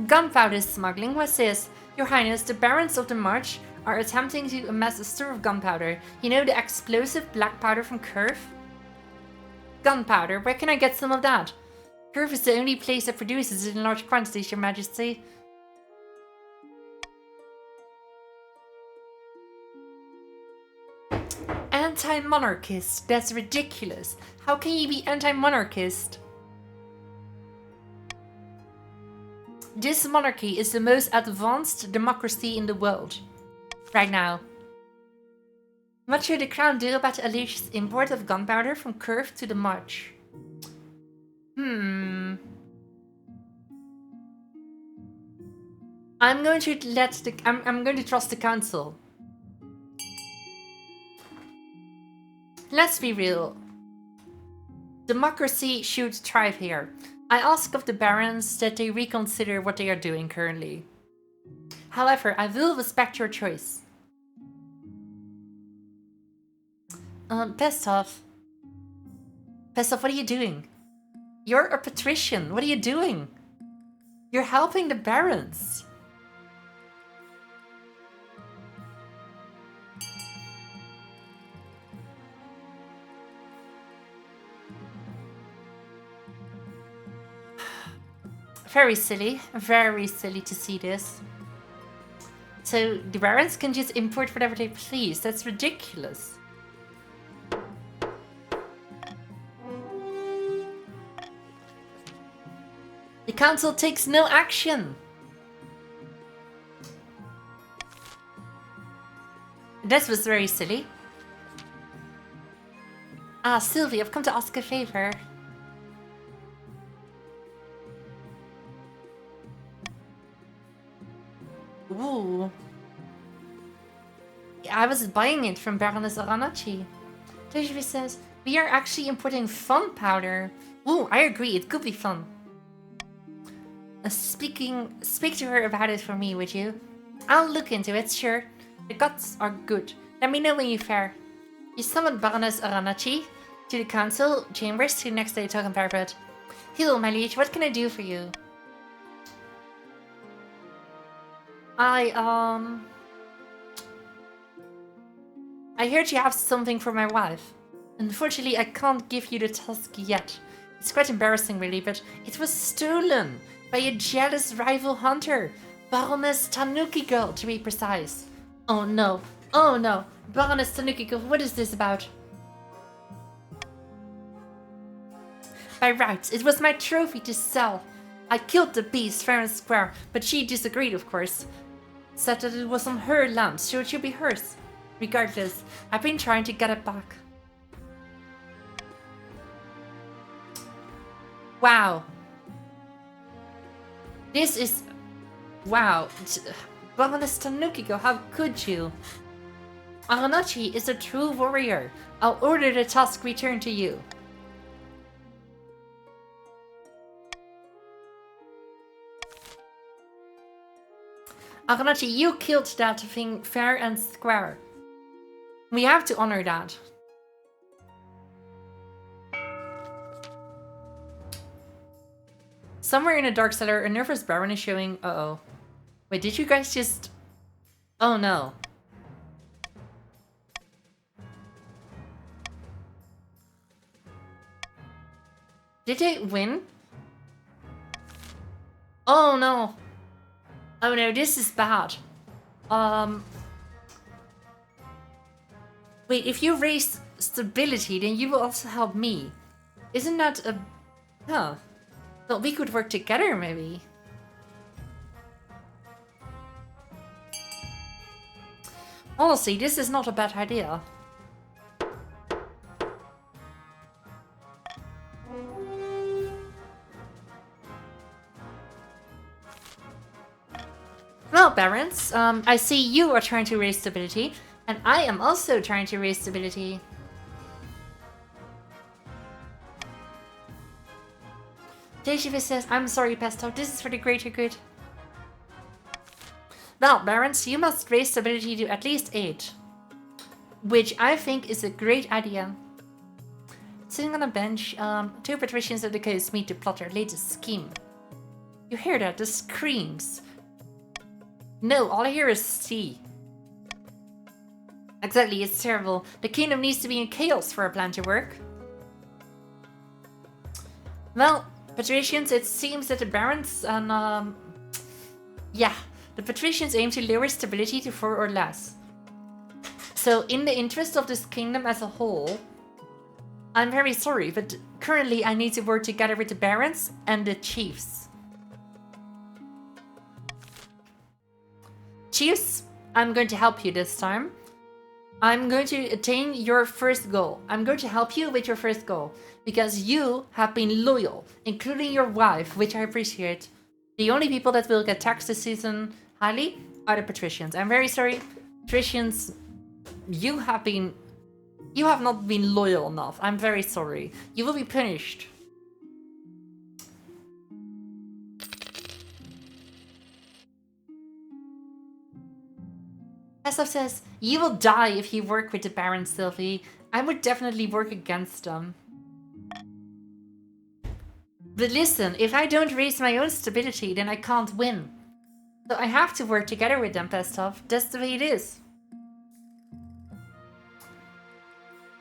Gunpowder smuggling, what's this? Your Highness, the barons of the March are attempting to amass a store of gunpowder. You know the explosive black powder from Curve? Gunpowder, where can I get some of that? Curve is the only place that produces it in large quantities, Your Majesty. Anti-monarchist, that's ridiculous. How can you be anti-monarchist? This monarchy is the most advanced democracy in the world. right now. What should the crown do about Alicia's import of gunpowder from Curve to the March? I'm going to I'm going to trust the council. Let's be real. Democracy should thrive here. I ask of the barons that they reconsider what they are doing currently. However, I will respect your choice. Pestov, what are you doing? You're a patrician. What are you doing? You're helping the barons. Very silly to see this. So the barons can just import whatever they please. That's ridiculous. The council takes no action. This was very silly. Ah, Sylvie, I've come to ask a favor. Ooh. I was buying it from Baroness Aranachi. Sylvie says, we are actually importing fun powder. Ooh, I agree, it could be fun. Speak to her about it for me, would you? I'll look into it, sure. The guts are good. Let me know when you fare. You summoned Baroness Aranachi to the council chambers to next day talk about it. Hello, my liege, what can I do for you? I heard you have something for my wife. Unfortunately, I can't give you the task yet. It's quite embarrassing, really, but it was stolen by a jealous rival hunter. Baroness Tanuki Girl, to be precise. Oh no. Oh no. Baroness Tanuki Girl, what is this about? By rights, it was my trophy to sell. I killed the beast fair and square, but she disagreed, of course. Said that it was on her land, so it should be hers. Regardless, I've been trying to get it back. Wow. This is... Wow. Baroness Tanukiko, how could you? Aranachi is a true warrior. I'll order the task returned to you. Aranachi, you killed that thing fair and square. We have to honor that. Somewhere in a dark cellar, a nervous baron is showing... Uh-oh. Wait, did you guys just... Oh no. Did they win? Oh no. Oh no, this is bad. Wait, if you raise stability, then you will also help me. Isn't that a... Huh. Well, we could work together, maybe. Honestly, this is not a bad idea. Well, Barons, I see you are trying to raise stability, and I am also trying to raise stability. Dejiva says, I'm sorry, Pesto, this is for the greater good. Well, Barons, you must raise stability to at least 8. Which I think is a great idea. Sitting on a bench, two patricians of the coast meet to plot their latest scheme. You hear that? The screams. No, all I hear is sea. Exactly, it's terrible. The kingdom needs to be in chaos for a plan to work. Well, patricians, it seems that the barons and yeah, the patricians aim to lower stability to 4 or less. So in the interest of this kingdom as a whole, I'm very sorry, but currently I need to work together with the barons and the chiefs. Chiefs, I'm going to help you this time. I'm going to attain your first goal. I'm going to help you with your first goal. Because you have been loyal, including your wife, which I appreciate. The only people that will get taxed this season highly are the patricians. I'm very sorry. Patricians, you have not been loyal enough. I'm very sorry. You will be punished. Pestov says, you will die if you work with the Baron, Sylvie. I would definitely work against them. But listen, if I don't raise my own stability, then I can't win. So I have to work together with them, Pestov. That's the way it is.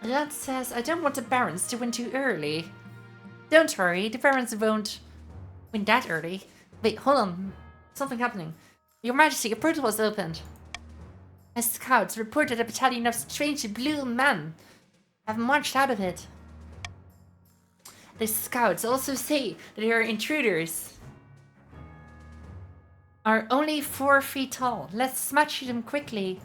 Rad says, I don't want the Barons to win too early. Don't worry, the Barons won't win that early. Wait, hold on. Something happening. Your Majesty, a portal was opened. My scouts reported a battalion of strange blue men have marched out of it. The scouts also say that their intruders are only 4 feet tall. Let's smash them quickly.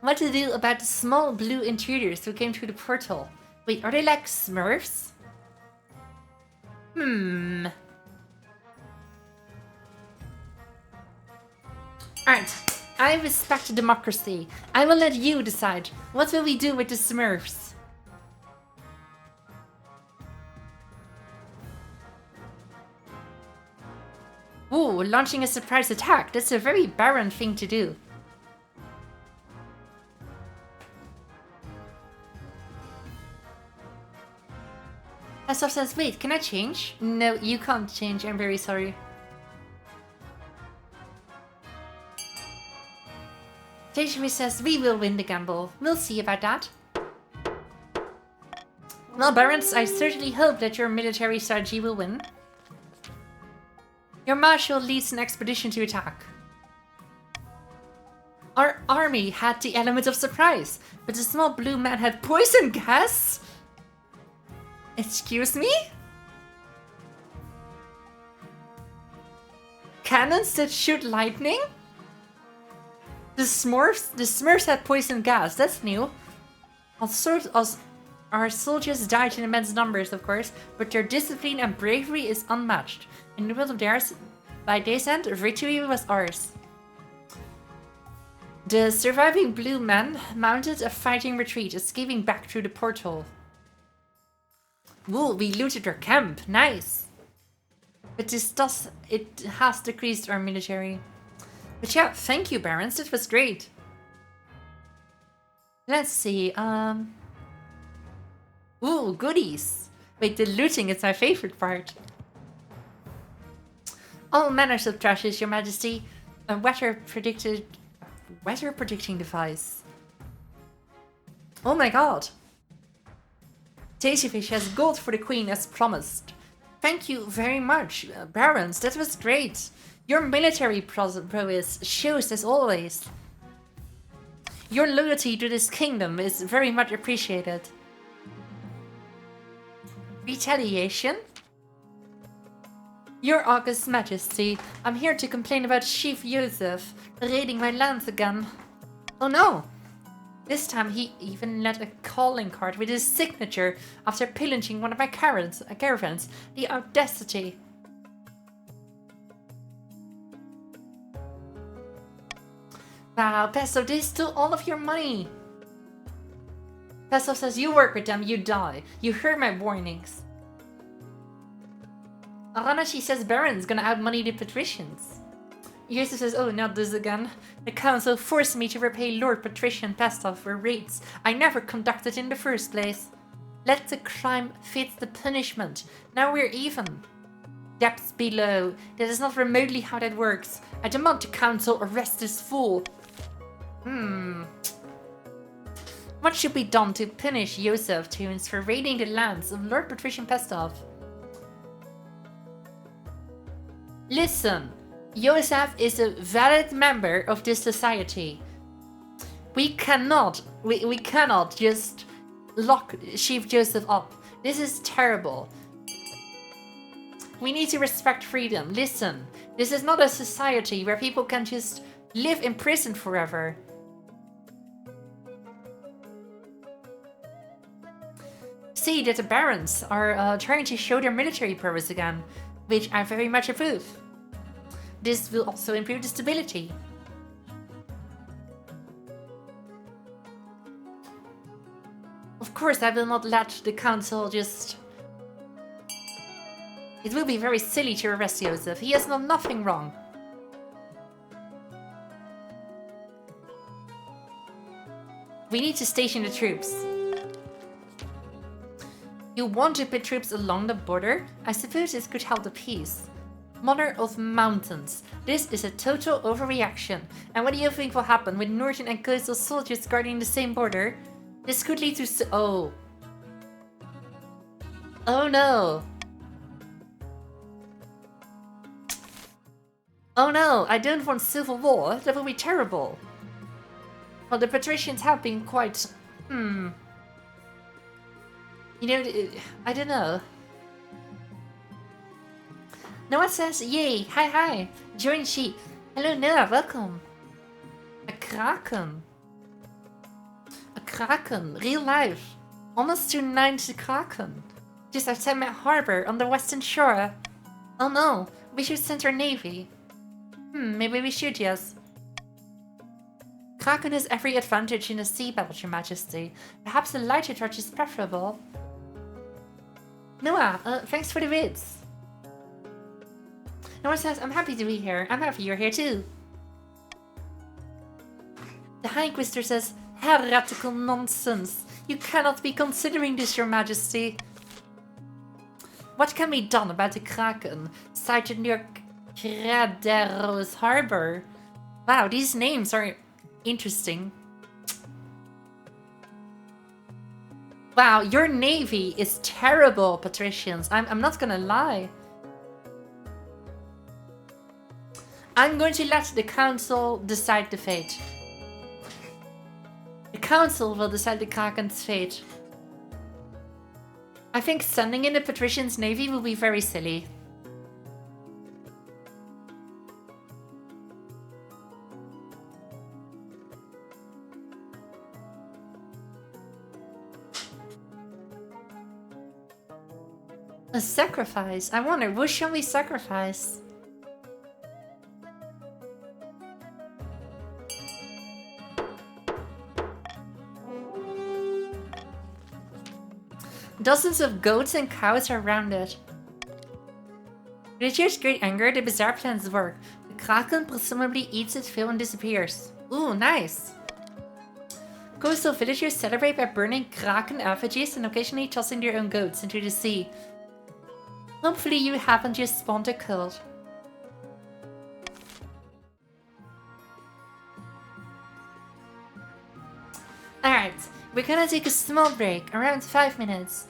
What to do about the small blue intruders who came through the portal? Wait, are they like Smurfs? Alright, I respect democracy. I will let you decide. What will we do with the Smurfs? Ooh, launching a surprise attack. That's a very Baron thing to do. Asaf says, wait, can I change? No, you can't change. I'm very sorry. Tejumi says, we will win the gamble. We'll see about that. Well, Barons, I certainly hope that your military strategy will win. Your marshal leads an expedition to attack. Our army had the element of surprise, but the small blue man had poison gas? Excuse me? Cannons that shoot lightning? The Smurfs had poison gas, that's new. Our soldiers died in immense numbers, of course, but their discipline and bravery is unmatched. In the world of theirs, by day's end, victory was ours. The surviving blue men mounted a fighting retreat, escaping back through the portal. Ooh, we looted their camp, nice. But it has decreased our military. But yeah, thank you, Barons, that was great. Let's see, ooh, goodies. Wait, the looting is my favorite part. All manners of trashes, Your Majesty. A weather predicting device. Oh my god. Tastyfish has gold for the Queen as promised. Thank you very much, Barons, that was great. Your military prowess shows as always. Your loyalty to this kingdom is very much appreciated. Retaliation? Your August Majesty, I'm here to complain about Chief Joseph raiding my lands again. Oh no! This time he even left a calling card with his signature after pillaging one of my caravans. The audacity. Wow, Pesto, they stole all of your money. Pesto says, you work with them, you die. You heard my warnings. Aranashi says Baron's gonna outmoney the patricians. Yusuf says, oh, not this again. The council forced me to repay Lord Patrician Pestov for raids I never conducted in the first place. Let the crime fit the punishment. Now we're even. Depths below. That is not remotely how that works. I demand the council arrest this fool. What should be done to punish Yosef Tunes for raiding the lands of Lord Patrician Pestov? Listen, Yosef is a valid member of this society. We cannot just lock Chief Joseph up. This is terrible. We need to respect freedom. Listen, this is not a society where people can just live in prison forever. See that the barons are trying to show their military prowess again, which I very much approve. This will also improve the stability. Of course, I will not let the council just... It will be very silly to arrest Joseph. He has done nothing wrong. We need to station the troops. You want to put troops along the border? I suppose this could help the peace. Mother of Mountains. This is a total overreaction. And what do you think will happen with northern and coastal soldiers guarding the same border? This could lead to oh. Oh no. Oh no, I don't want civil war. That will be terrible. Well, the patricians have been quite... You know, I don't know. Noah says, yay, hi, join sheep. Hello Noah, welcome. A kraken. A kraken, real life. Almost to 90 kraken. Just outside my harbor on the western shore. Oh no, we should send our navy. Maybe we should, yes. Kraken has every advantage in a sea battle, Your Majesty. Perhaps a lighter touch is preferable. Noah, thanks for the bits. Noah says, I'm happy to be here. I'm happy you're here too. The High Inquisitor says, heretical nonsense. You cannot be considering this, Your Majesty. What can be done about the Kraken sighted near Crederos Harbor? Wow, these names are interesting. Wow, your navy is terrible, patricians. I'm not gonna lie. I'm going to let the council decide the fate. The council will decide the Kraken's fate. I think sending in the patricians' navy will be very silly. A sacrifice? I wonder, what shall we sacrifice? Dozens of goats and cows are rounded. To the Church's great anger, the bizarre plans work. The Kraken presumably eats its fill and disappears. Ooh, nice! Coastal villagers celebrate by burning Kraken effigies and occasionally tossing their own goats into the sea. Hopefully you haven't just spawned a cult. Alright, we're gonna take a small break, around 5 minutes.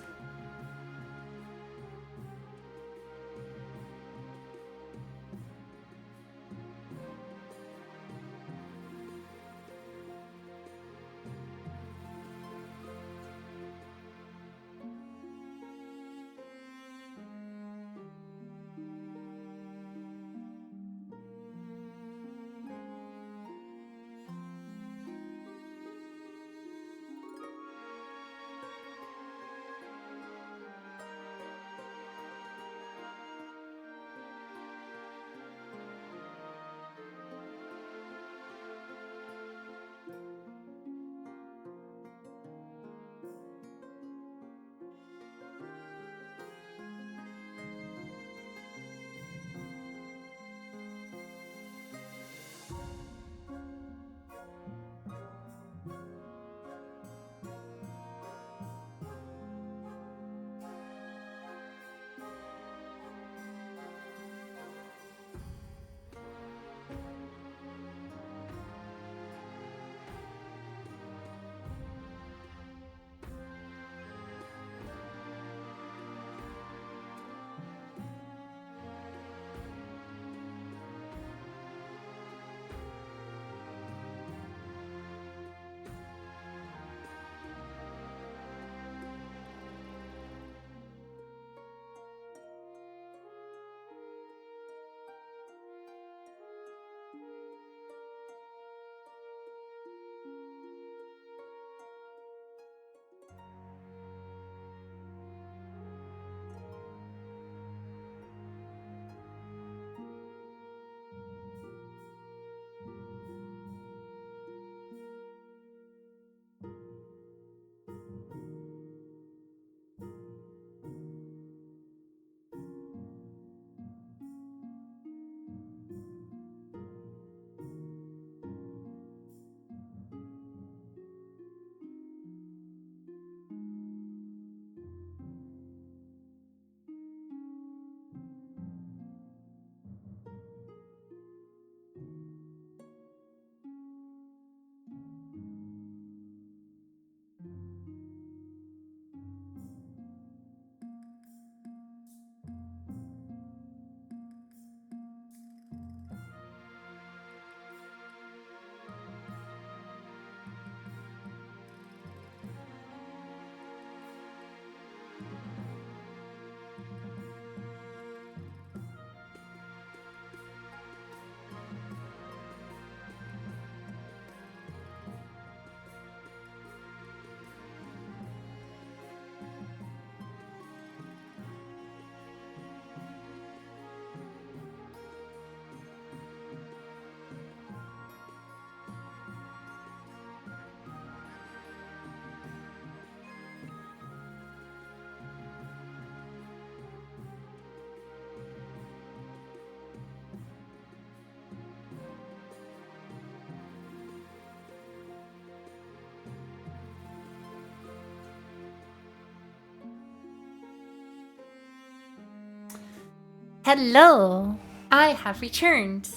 Hello! I have returned.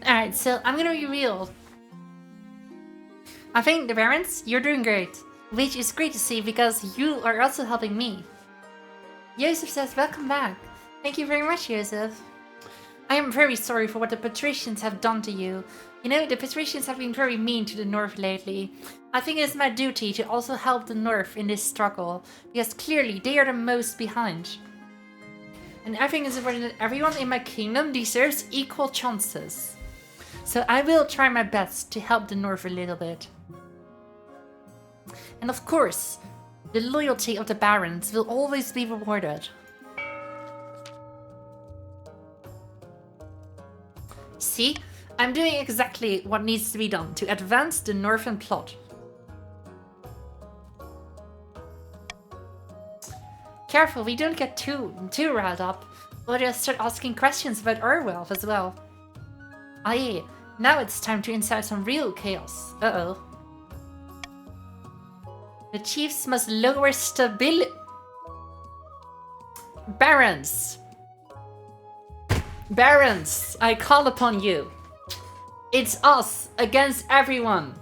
Alright, so I'm gonna reveal. I think the parents, you're doing great. Which is great to see because you are also helping me. Joseph says, welcome back. Thank you very much, Joseph. I am very sorry for what the patricians have done to you. You know, the patricians have been very mean to the North lately. I think it's my duty to also help the North in this struggle, because clearly they are the most behind. And I think it's important that everyone in my kingdom deserves equal chances. So I will try my best to help the North a little bit. And of course, the loyalty of the barons will always be rewarded. See, I'm doing exactly what needs to be done to advance the Northern plot. Careful, we don't get too riled up, or just start asking questions about our wealth as well. Aye, now it's time to incite some real chaos. Uh-oh. The chiefs must lower stability. Barons! Barons, I call upon you. It's us against everyone.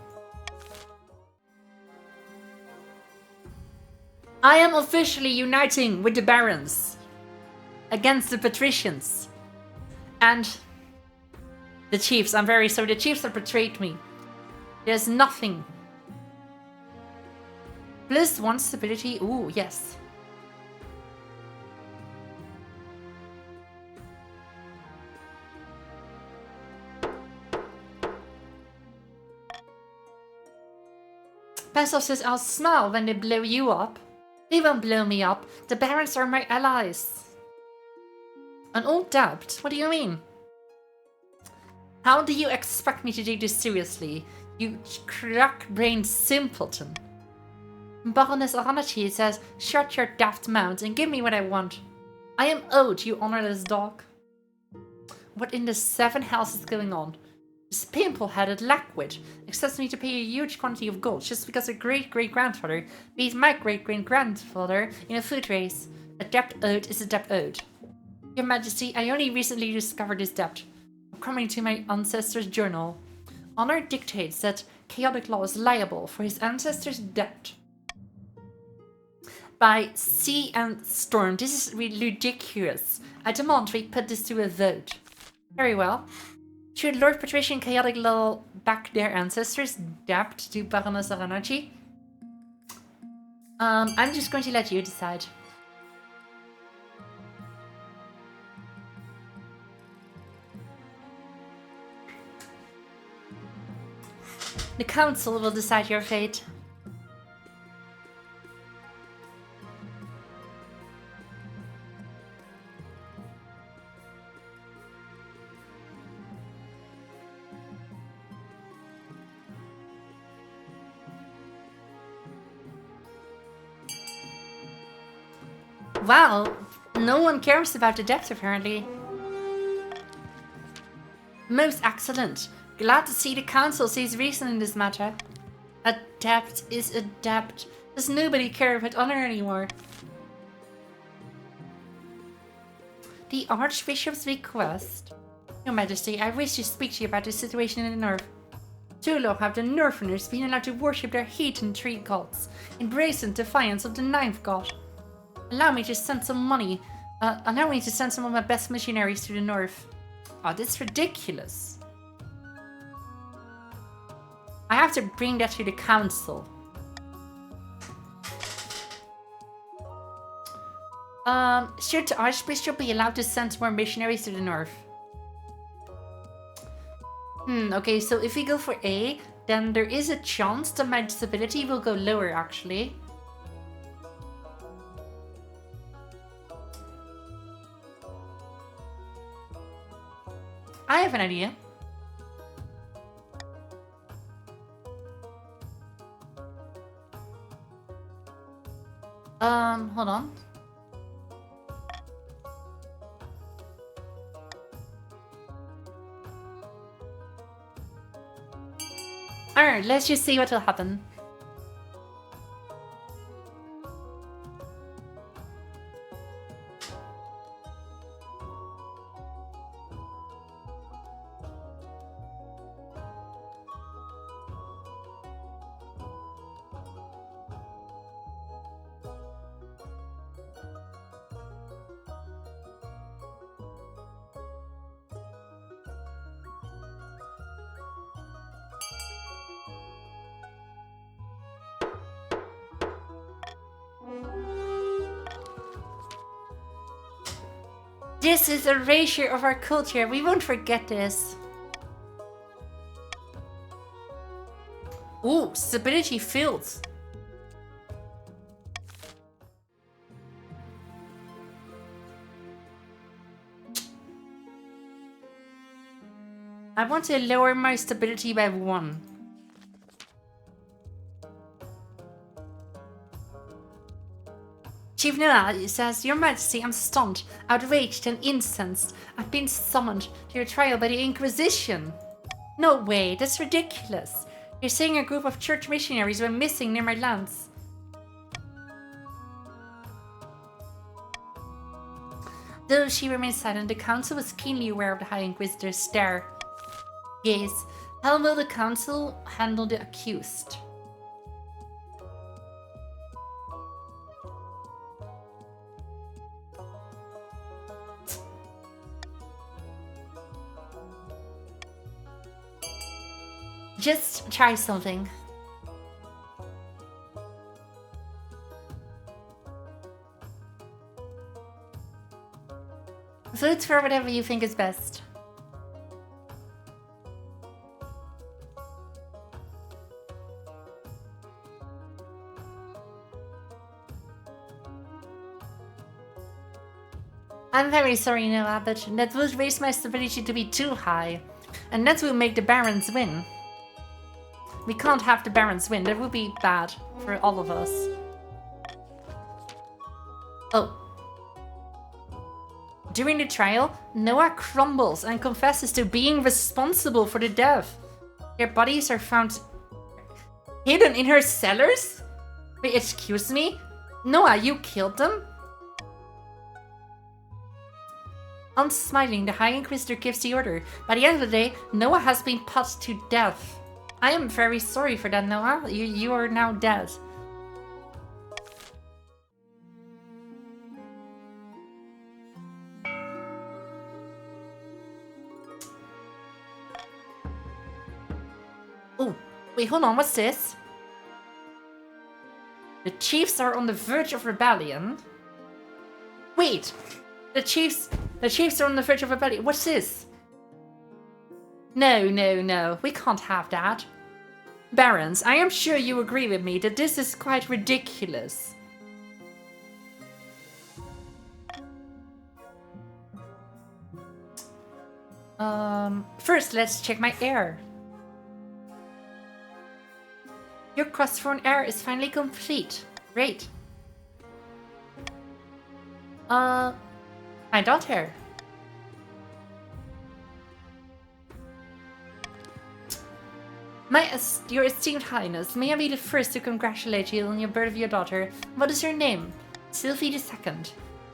I am officially uniting with the barons against the patricians and the chiefs. I'm very sorry, the chiefs have betrayed me. There's nothing. +1 stability. Ooh, yes. Pesov says I'll smile when they blow you up. They won't blow me up. The barons are my allies. An old debt? What do you mean? How do you expect me to take this seriously? You crack-brained simpleton. Baroness Aranachi says, shut your daft mouth and give me what I want. I am owed, you honorless dog. What in the 7 hells is going on? This pimple-headed lackwit expects me to pay a huge quantity of gold just because a great-great-grandfather beat my great-great-grandfather in a foot race. A debt owed is a debt owed. Your Majesty, I only recently discovered this debt. According to my ancestor's journal, honor dictates that chaotic law is liable for his ancestor's debt. By sea and storm, this is ridiculous. I demand we put this to a vote. Very well. Should Lord Patrician Chaotic Law back their ancestors' debt to Baroness Aranachi? I'm just going to let you decide. The council will decide your fate. Wow, no one cares about the debt apparently. Most excellent. Glad to see the council sees reason in this matter. A debt is a debt. Does nobody care about honor anymore? The Archbishop's request. Your Majesty, I wish to speak to you about the situation in the north. Too long have the Northerners been allowed to worship their heathen tree gods in brazen defiance of the ninth god. Allow me to send some money. Allow me to send some of my best missionaries to the north. Oh, that's ridiculous. I have to bring that to the council. Should the Archbishop be allowed to send more missionaries to the north? Okay, so if we go for A, then there is a chance that my stability will go lower, actually. I have an idea. Hold on. Alright, let's just see what will happen. This is a erasure of our culture. We won't forget this. Ooh, stability fields. I want to lower my stability by 1. Chief Noah says, Your Majesty, I'm stunned, outraged, and incensed. I've been summoned to your trial by the Inquisition. No way, that's ridiculous. You're saying a group of church missionaries went missing near my lands. Though she remained silent, the council was keenly aware of the High Inquisitor's stare. Yes, how will the council handle the accused? Just try something. Vote for whatever you think is best. I'm very sorry, Noah, but that would raise my stability to be too high. And that will make the Barons win. We can't have the Barons win, that would be bad for all of us. Oh. During the trial, Noah crumbles and confesses to being responsible for the death. Their bodies are found hidden in her cellars? Wait, excuse me? Noah, you killed them? Unsmiling, the High Inquisitor gives the order. By the end of the day, Noah has been put to death. I am very sorry for that, Noah. You are now dead. Oh, wait, hold on, what's this? The chiefs are on the verge of rebellion. Wait, the chiefs are on the verge of rebellion. What's this? No, no, no, we can't have that. Barons, I am sure you agree with me that this is quite ridiculous. First let's check my heir. Your quest for an heir is finally complete. Great. My daughter. Your esteemed highness, may I be the first to congratulate you on your birth of your daughter. What is her name? Sylvie II.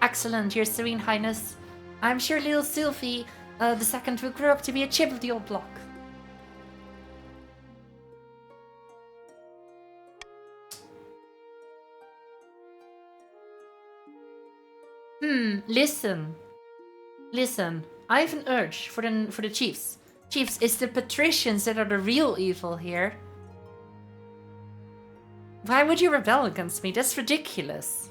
Excellent, your serene highness. I'm sure little Sylvie II will grow up to be a chip of the old block. Listen. Listen, I have an urge for the chiefs. Chiefs, it's the patricians that are the real evil here. Why would you rebel against me? That's ridiculous.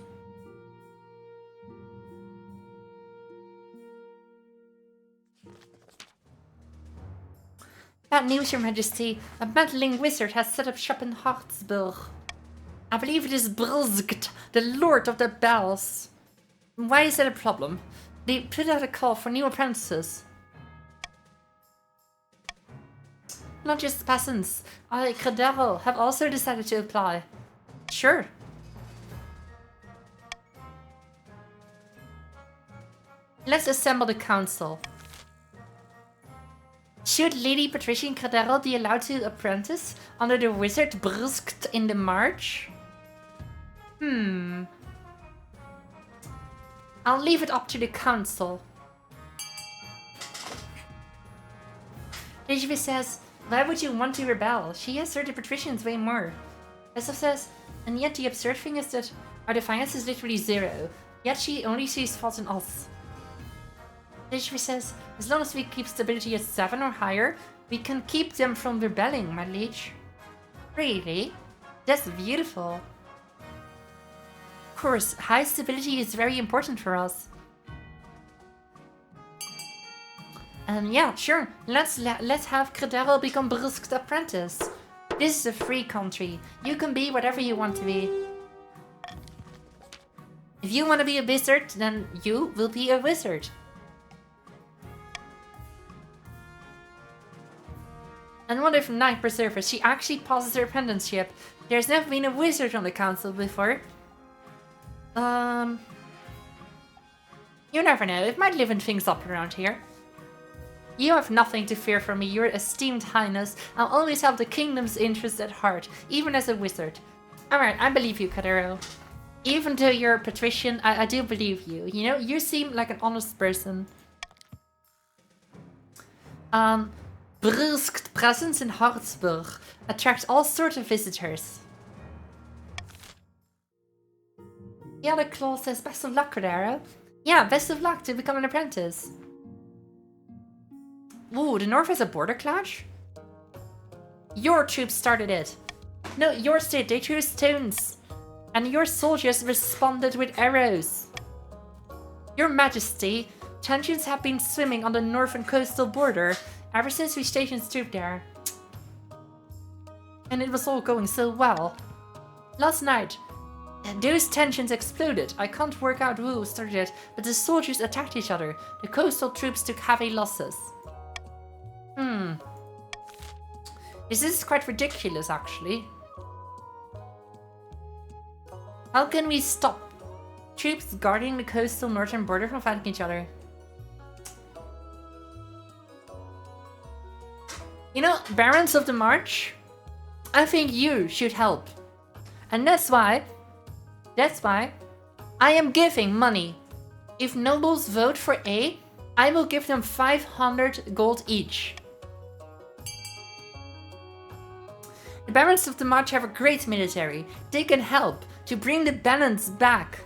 Bad news, Your Majesty. A meddling wizard has set up shop in Hartsburg. I believe it is Brzgt, the Lord of the Bells. Why is that a problem? They put out a call for new apprentices. Not just peasants. I, Credero, have also decided to apply. Sure. Let's assemble the council. Should Lady Patricia Credero be allowed to apprentice under the wizard Brzgt in the March? I'll leave it up to the council. Elizabeth says, why would you want to rebel? She has heard the patricians way more. Esther says, and yet the absurd thing is that our defiance is literally 0. Yet she only sees fault in us. Elizabeth says, as long as we keep stability at 7 or higher, we can keep them from rebelling, my liege. Really? That's beautiful. Of course, high stability is very important for us. Yeah, sure. Let's have Credero become Brzgt's apprentice. This is a free country. You can be whatever you want to be. If you want to be a wizard, then you will be a wizard. And what if Night Preserver? She actually passes her apprenticeship. There's never been a wizard on the council before. You never know. It might liven things up around here. You have nothing to fear from me, your esteemed highness. I'll always have the kingdom's interests at heart, even as a wizard. Alright, I believe you, Credero. Even though you're a patrician, I do believe you. You know, you seem like an honest person. Brzgt presence in Hartsburg attracts all sorts of visitors. The other clause says best of luck, Credero. Yeah, best of luck to become an apprentice. Ooh, the North has a border clash? Your troops started it. No, yours did. They threw stones. And your soldiers responded with arrows. Your Majesty, tensions have been swimming on the northern coastal border ever since we stationed troops there. And it was all going so well. Last night, those tensions exploded. I can't work out who started it, but the soldiers attacked each other. The coastal troops took heavy losses. This is quite ridiculous, actually. How can we stop troops guarding the coastal northern border from fighting each other? You know, Barons of the March, I think you should help. And that's why I am giving money. If nobles vote for A, I will give them 500 gold each. The Barons of the March have a great military. They can help to bring the balance back.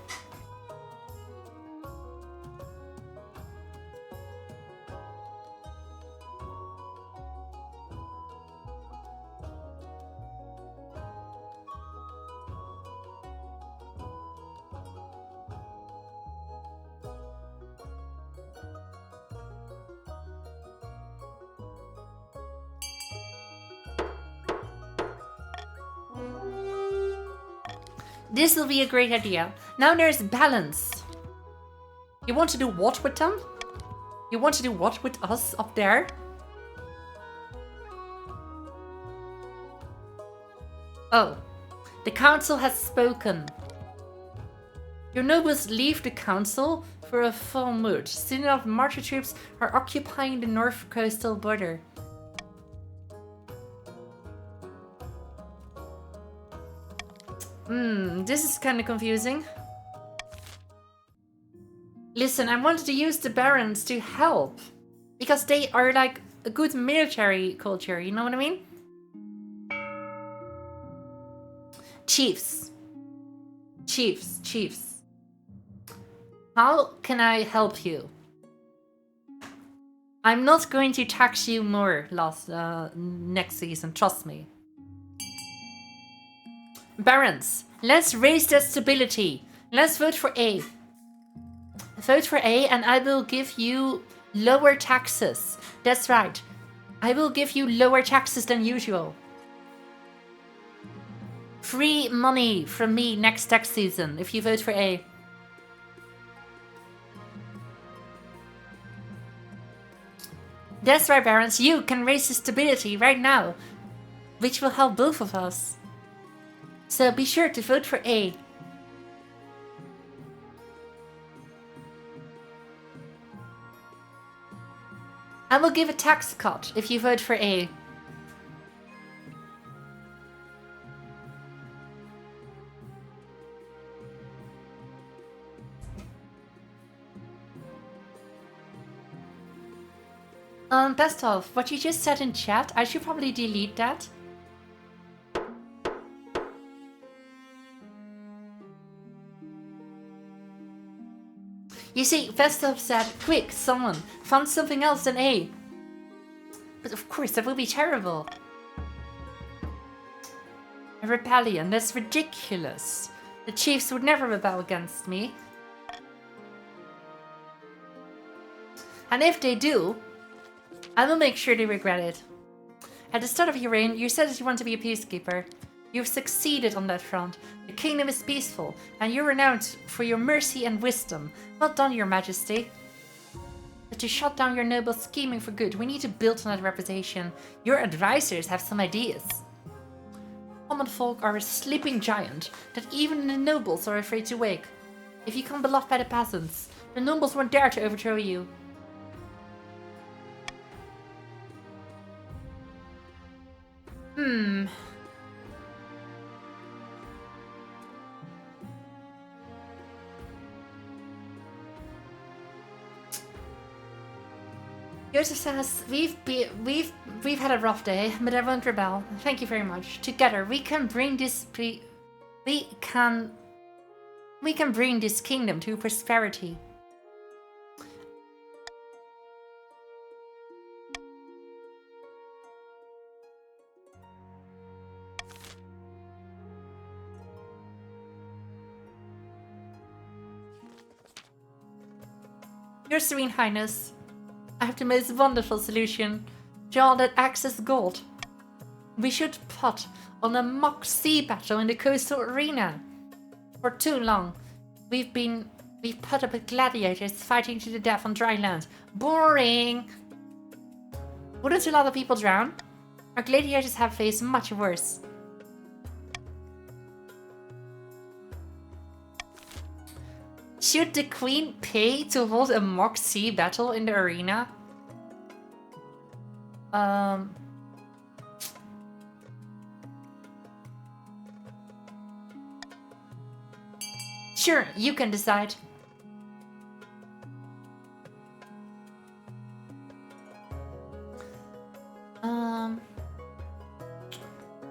This will be a great idea. Now there's balance. You want to do what with them? You want to do what with us up there? Oh, the council has spoken. Your nobles leave the council for a full mood. Soon enough, marcher troops are occupying the north coastal border. This is kind of confusing. Listen, I wanted to use the barons to help. Because they are like a good military culture, you know what I mean? Chiefs. Chiefs. How can I help you? I'm not going to tax you more next season, trust me. Barons, let's raise their stability. Let's vote for A. Vote for A and I will give you lower taxes. That's right. I will give you lower taxes than usual. Free money from me next tax season if you vote for A. That's right, Barons. You can raise the stability right now, which will help both of us. So be sure to vote for A. I will give a tax cut if you vote for A. Best of, what you just said in chat, I should probably delete that. You see, Vestov said, quick, someone, find something else than A. But of course, that would be terrible. A rebellion, that's ridiculous. The chiefs would never rebel against me. And if they do, I will make sure they regret it. At the start of your reign, you said that you want to be a peacekeeper. You've succeeded on that front. The kingdom is peaceful, and you're renowned for your mercy and wisdom. Well done, your majesty. But to shut down your noble scheming for good, we need to build on that reputation. Your advisors have some ideas. Common folk are a sleeping giant that even the nobles are afraid to wake. If you come beloved by the peasants, the nobles won't dare to overthrow you. Joseph says, we've had a rough day, but I won't rebel. Thank you very much. Together we can bring this we can bring this kingdom to prosperity. Your Serene Highness, I have the most wonderful solution. Draw that acts as gold. We should put on a mock sea battle in the coastal arena. For too long, we've put up with gladiators fighting to the death on dry land. Boring! Wouldn't a lot of people drown? Our gladiators have faced much worse. Should the queen pay to hold a mock sea battle in the arena? Sure, you can decide.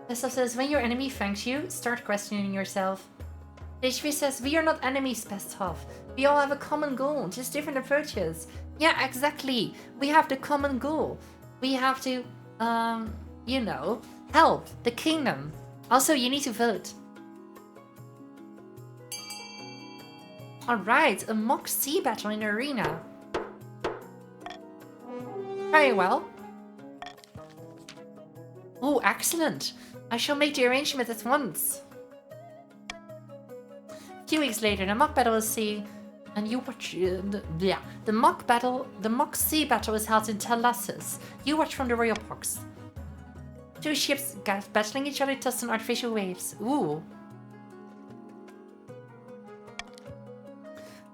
Tessa says, when your enemy thanks you, start questioning yourself. HV says, we are not enemies, Pesthoff. We all have a common goal, just different approaches. Yeah, exactly. We have the common goal. We have to, you know, help the kingdom. Also, you need to vote. Alright, a mock sea battle in the arena. Very well. Oh, excellent. I shall make the arrangement at once. A few weeks later, the mock battle is seen, and you watch. The mock sea battle is held in Talassus. You watch from the royal box. Two ships battling each other tossed on artificial waves. Ooh.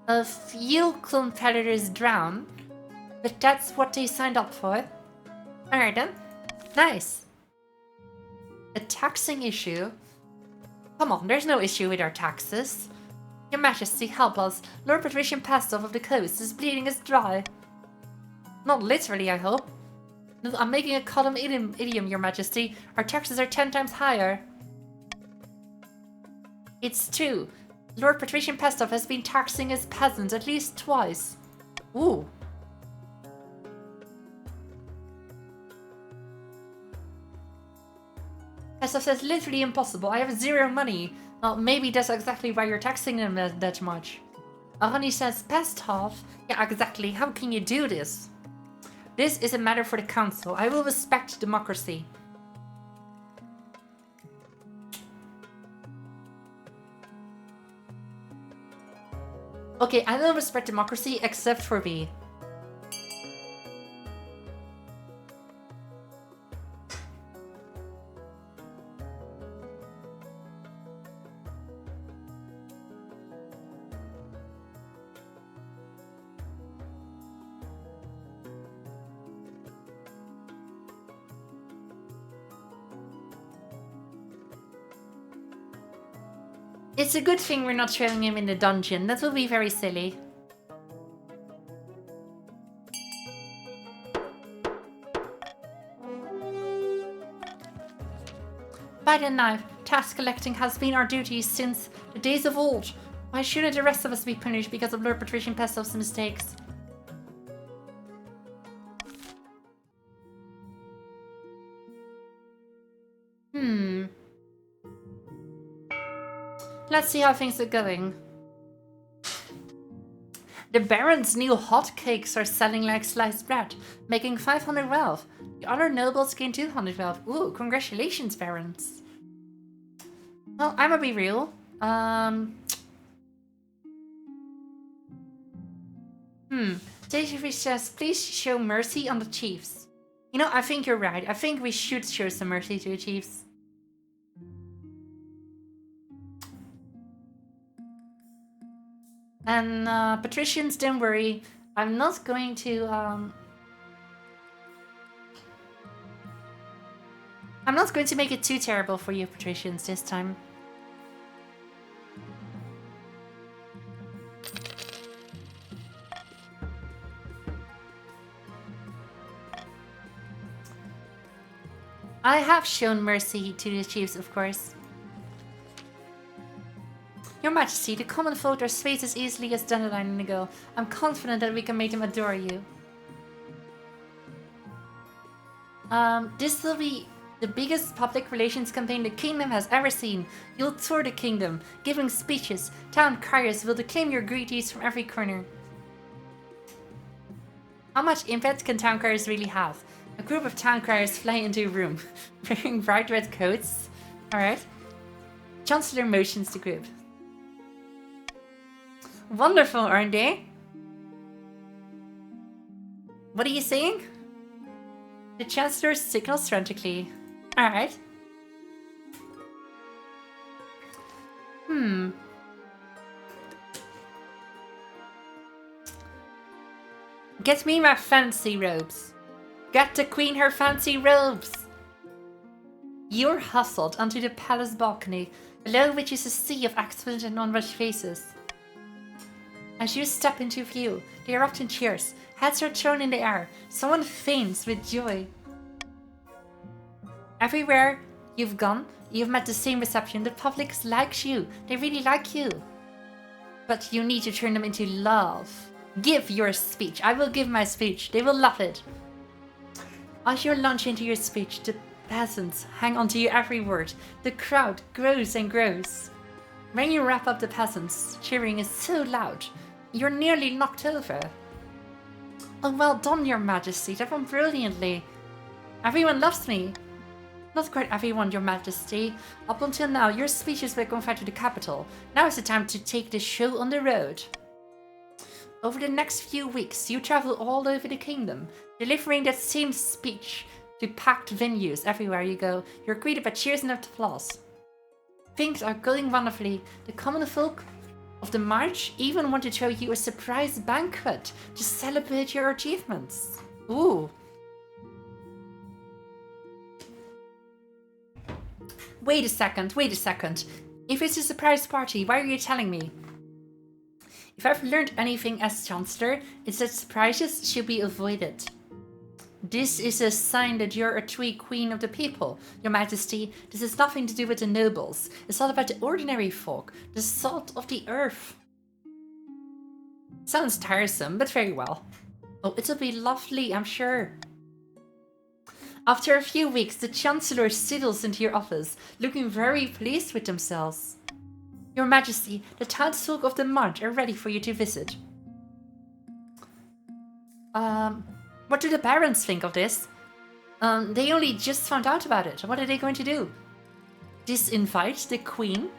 A few competitors drown, but that's what they signed up for. Alright then. Nice. A taxing issue? Come on, there's no issue with our taxes. Your Majesty, help us. Lord Patrician Pastov of the coast is bleeding us dry. Not literally, I hope. No, I'm making a column idiom, Your Majesty. Our taxes are 10 times higher. It's true. Lord Patrician Pastov has been taxing his peasants at least twice. Ooh. Pastov says, literally impossible. I have zero money. Well, maybe that's exactly why you're taxing them that much. Honey says, Pastov? Yeah, exactly. How can you do this? This is a matter for the council. I will respect democracy. Okay, I will respect democracy except for B. It's a good thing we're not throwing him in the dungeon. That will be very silly. By the knife, tax collecting has been our duty since the days of old. Why shouldn't the rest of us be punished because of Lord Patrician Pestov's mistakes? Let's see how things are going. The Baron's new hotcakes are selling like sliced bread, making 500 wealth. The other nobles gain 200 wealth. Ooh, congratulations, Barons. Well, I'ma be real. Daisy says, please show mercy on the chiefs. You know, I think you're right. I think we should show some mercy to the chiefs. And patricians, don't worry. I'm not going to make it too terrible for you, patricians, this time. I have shown mercy to the chiefs, of course. Your Majesty, the common folk are swayed as easily as dandelion in the go. I'm confident that we can make them adore you. This will be the biggest public relations campaign the kingdom has ever seen. You'll tour the kingdom, giving speeches. Town criers will declaim your greeties from every corner. How much impact can town criers really have? A group of town criers fly into a room, wearing bright red coats. Alright. Chancellor motions the group. Wonderful, aren't they? What are you saying? The Chancellor signals frantically. Alright. Get me my fancy robes. Get the queen her fancy robes. You're hustled onto the palace balcony, below which is a sea of excellent and non-rushed faces. As you step into view, they erupt in cheers. Heads are thrown in the air. Someone faints with joy. Everywhere you've gone, you've met the same reception. The public likes you. They really like you. But you need to turn them into love. Give your speech. I will give my speech. They will love it. As you launch into your speech, the peasants hang on to your every word. The crowd grows and grows. When you wrap up, the peasants' cheering is so loud, you're nearly knocked over. Oh, well done, Your Majesty. That went brilliantly. Everyone loves me. Not quite everyone, Your Majesty. Up until now, your speeches were confined to the capital. Now is the time to take the show on the road. Over the next few weeks, you travel all over the kingdom, delivering that same speech to packed venues everywhere you go. You're greeted by cheers and applause. Things are going wonderfully. The common folk of the march even want to throw you a surprise banquet to celebrate your achievements. Ooh. Wait a second. If it's a surprise party, why are you telling me? If I've learned anything as Chancellor, it's that surprises should be avoided. This is a sign that you're a true queen of the people, Your Majesty. This has nothing to do with the nobles. It's all about the ordinary folk, the salt of the earth. Sounds tiresome, but very well. Oh, it'll be lovely, I'm sure. After a few weeks, the Chancellor sidles into your office, looking very pleased with themselves. Your Majesty, the townsfolk of the March are ready for you to visit. What do the barons think of this? They only just found out about it. What are they going to do? Disinvite the queen?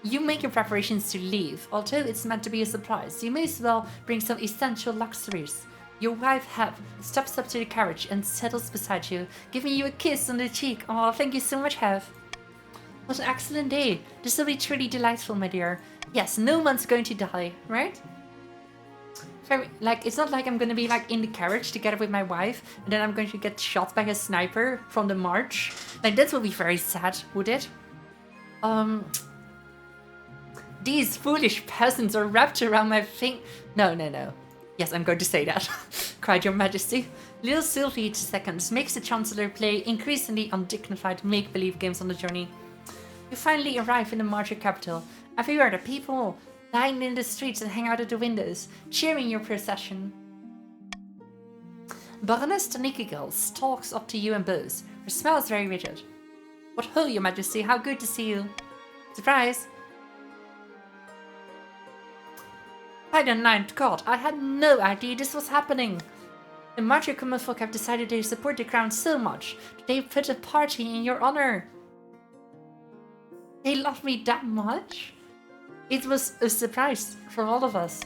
You make your preparations to leave. Although it's meant to be a surprise, you may as well bring some essential luxuries. Your wife, Heb, steps up to the carriage and settles beside you, giving you a kiss on the cheek. Oh, thank you so much, Heb. What an excellent day. This will be truly delightful, my dear. Yes, no one's going to die, right? It's not like I'm gonna be like in the carriage together with my wife and then I'm going to get shot by a sniper from the march. Like, that would be very sad, would it? These foolish peasants are wrapped around my finger. No. Yes, I'm going to say that, cried your majesty. Little Sylvie II makes the Chancellor play increasingly undignified make-believe games on the journey. You finally arrive in the marcher capital. Everywhere the people lying in the streets and hang out at the windows, cheering your procession. Baroness Tanikigel stalks up to you and bows. Her smile is very rigid. What ho, your majesty, how good to see you. Surprise! By the ninth god, I had no idea this was happening. The Marcher Commonfolk have decided they support the crown so much that they put a party in your honor. They love me that much? It was a surprise for all of us.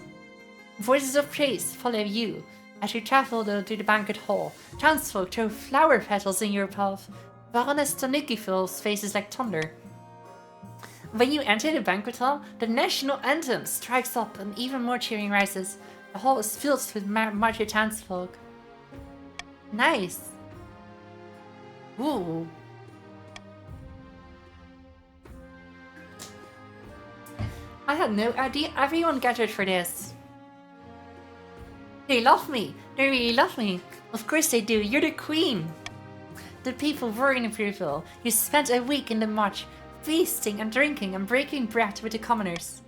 Voices of praise follow you as you travel to the banquet hall. Townsfolk throw flower petals in your path. Baroness Tanukifel's face is like thunder. When you enter the banquet hall, the national anthem strikes up and even more cheering rises. The hall is filled with marcher townsfolk. Nice. Ooh. I had no idea everyone gathered for this. They love me. They really love me. Of course they do. You're the queen. The people were in approval. You spent a week in the march, feasting and drinking and breaking bread with the commoners.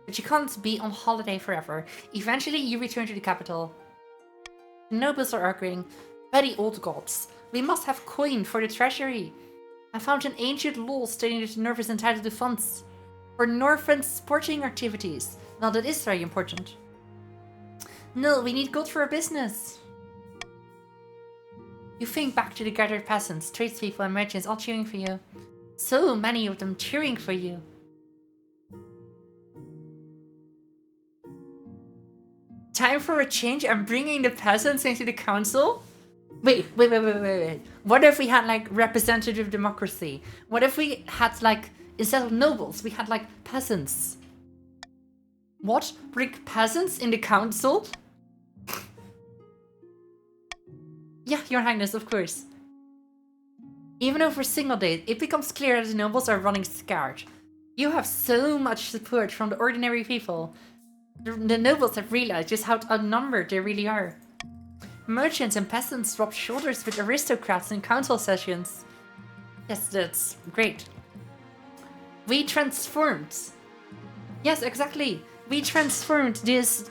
But you can't be on holiday forever. Eventually you return to the capital. The nobles are arguing. By the old gods, we must have coin for the treasury. I found an ancient law stating that the North is entitled to funds for Northern sporting activities. Well, that is very important. No, we need gold for our business. You think back to the gathered peasants, tradespeople and merchants all cheering for you. So many of them cheering for you. Time for a change? I'm bringing the peasants into the council? Wait. What if we had like representative democracy? What if we had like, instead of nobles, we had like peasants? What? Bring peasants in the council? Yeah, your highness, of course. Even over a single day, it becomes clear that the nobles are running scared. You have so much support from the ordinary people. The nobles have realized just how outnumbered they really are. Merchants and peasants rub shoulders with aristocrats in council sessions. Yes, that's great. We transformed. Yes, exactly. We transformed this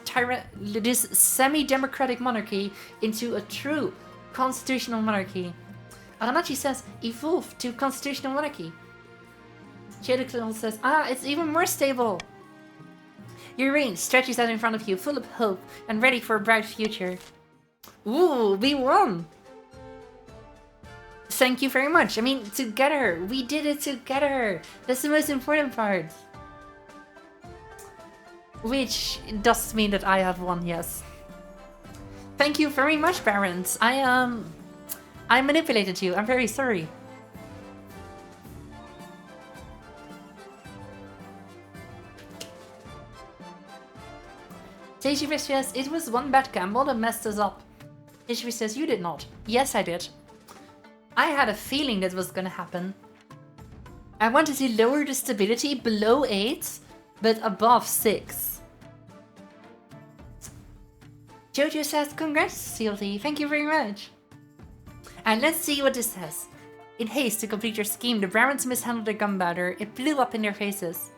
semi-democratic monarchy into a true constitutional monarchy. Aranachi says, evolve to constitutional monarchy. Chediclil says, it's even more stable. Your reign stretches out in front of you, full of hope and ready for a bright future. Ooh, we won! Thank you very much. I mean, together. We did it together. That's the most important part. Which does mean that I have won, yes. Thank you very much, barons. I manipulated you. I'm very sorry. Sylvysprit says, it was one bad gamble that messed us up. Sylvysprit says, you did not. Yes, I did. I had a feeling that was gonna happen. I wanted to lower the stability below 8, but above 6. Jojo says, congrats, Sylvie. Thank you very much. And let's see what this says. In haste to complete your scheme, the barons mishandled the gunpowder. It blew up in their faces.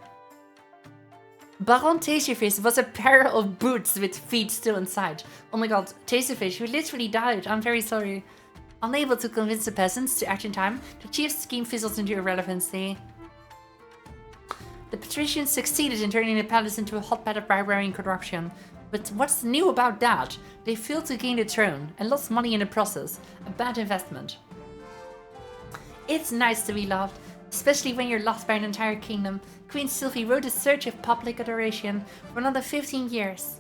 Baron Tastyfish was a pair of boots with feet still inside. Oh my god, Tastyfish, who literally died. I'm very sorry. Unable to convince the peasants to act in time, the chief's scheme fizzles into irrelevancy. The patricians succeeded in turning the palace into a hotbed of barbarian corruption. But what's new about that? They failed to gain the throne and lost money in the process. A bad investment. It's nice to be loved, especially when you're loved by an entire kingdom. Queen Sylvie wrote a search of public adoration for another 15 years.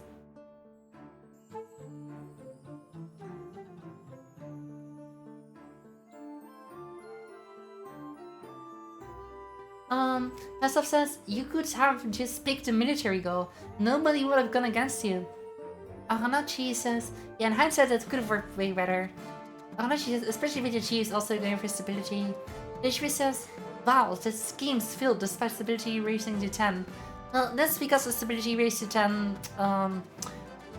Pesov says, you could have just picked a military goal. Nobody would have gone against you. Ahanachi says, yeah, in hindsight that could have worked way better. Ahanachi says, especially with the chiefs also going for stability. Dishvi says, wow, the scheme's failed despite stability raising to 10. Well, that's because the stability raised to 10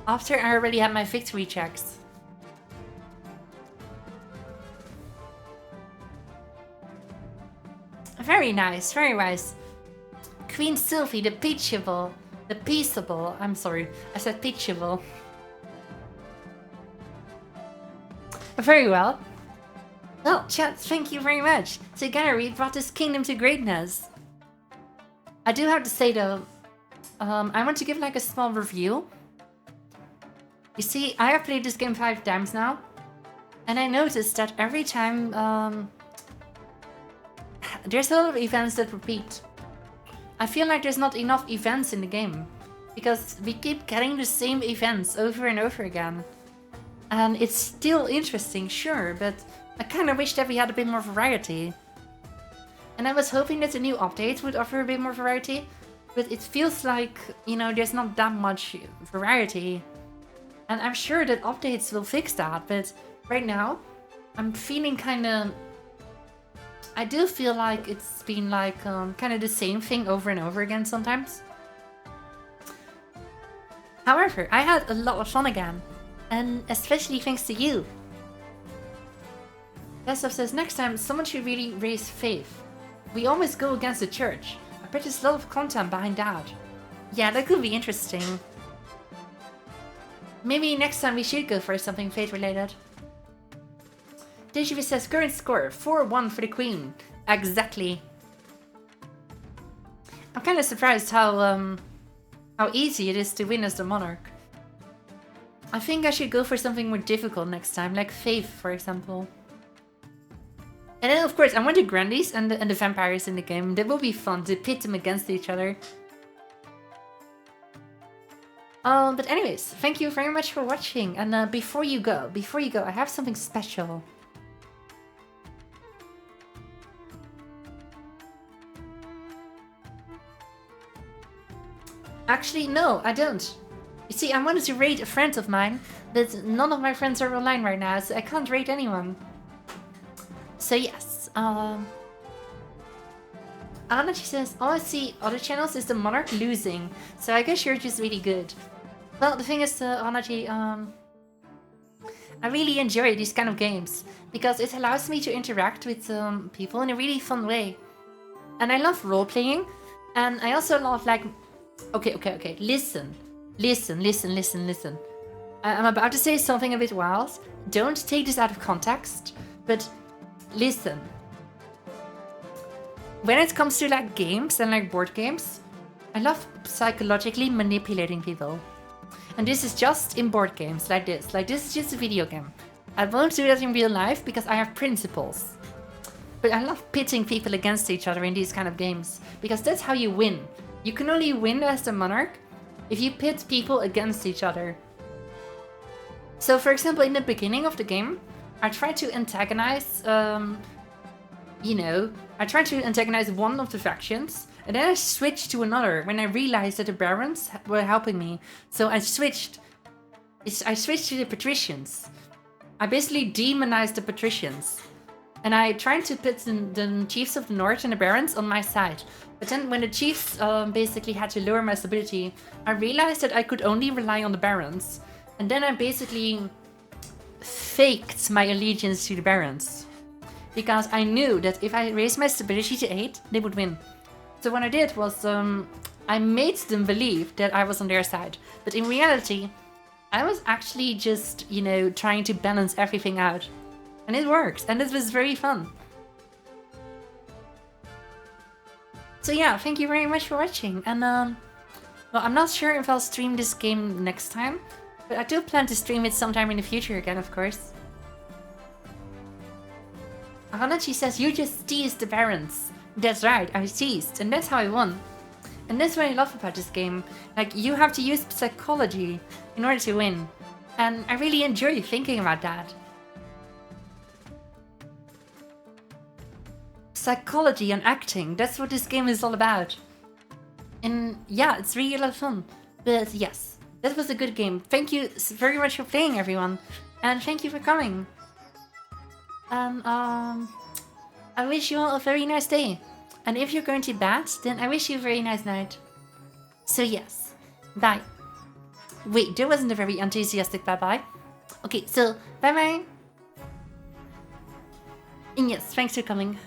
after I already had my victory checks. Very nice, very nice. Queen Sylvie, the peaceable, I'm sorry, I said peaceable. Very well. Well, chat, thank you very much. Together we brought this kingdom to greatness. I do have to say though, I want to give like a small review. You see, I have played this game 5 times now, and I noticed that every time, there's a lot of events that repeat. I feel like there's not enough events in the game, because we keep getting the same events over and over again. And it's still interesting, sure, but I kind of wish that we had a bit more variety. And I was hoping that the new updates would offer a bit more variety, but it feels like, you know, there's not that much variety. And I'm sure that updates will fix that, but right now, I'm feeling kind of... I do feel like it's been like kind of the same thing over and over again sometimes. However, I had a lot of fun again, and especially thanks to you. Gustav says, next time someone should really raise faith. We always go against the church. I bet there's a lot of content behind that. Yeah, that could be interesting. Maybe next time we should go for something faith related. Dejivi says, current score, 4-1 for the queen. Exactly. I'm kind of surprised how easy it is to win as the monarch. I think I should go for something more difficult next time, like faith, for example. And then, of course, I want the Grandies and the vampires in the game. That will be fun to pit them against each other. But anyways, thank you very much for watching. And before you go, I have something special. Actually, no, I don't. You see, I wanted to raid a friend of mine, but none of my friends are online right now, so I can't raid anyone. So yes, Anna, she says, all I see other channels is the monarch losing, so I guess you're just really good. Well, the thing is, Anna, I really enjoy these kind of games, because it allows me to interact with people in a really fun way. And I love role-playing, and I also love, like... Okay, listen. I'm about to say something a bit wild. Don't take this out of context, but listen. When it comes to like games and like board games, I love psychologically manipulating people. And this is just in board games like this. Like this is just a video game. I won't do that in real life because I have principles. But I love pitting people against each other in these kind of games, because that's how you win. You can only win as the monarch if you pit people against each other. So for example, in the beginning of the game, I tried to antagonize, I tried to antagonize one of the factions, and then I switched to another when I realized that the barons were helping me. So I switched to the patricians. I basically demonized the patricians. And I tried to put the chiefs of the north and the barons on my side. But then when the chiefs basically had to lower my stability, I realized that I could only rely on the barons. And then I basically faked my allegiance to the barons. Because I knew that if I raised my stability to 8, they would win. So what I did was I made them believe that I was on their side. But in reality, I was actually just, trying to balance everything out. And it works, and it was very fun. So yeah, thank you very much for watching, and Well, I'm not sure if I'll stream this game next time, but I do plan to stream it sometime in the future again, of course. Hanachi says, you just teased the Barons. That's right, I teased, and that's how I won. And that's what I love about this game. Like, you have to use psychology in order to win. And I really enjoy thinking about that. Psychology and acting, that's what this game is all about. And yeah, it's really a lot of fun. But yes, that was a good game. Thank you very much for playing, everyone. And thank you for coming. And I wish you all a very nice day. And if you're going to bed, then I wish you a very nice night. So yes, bye. Wait, that wasn't a very enthusiastic bye-bye. Okay, so bye-bye. And yes, thanks for coming.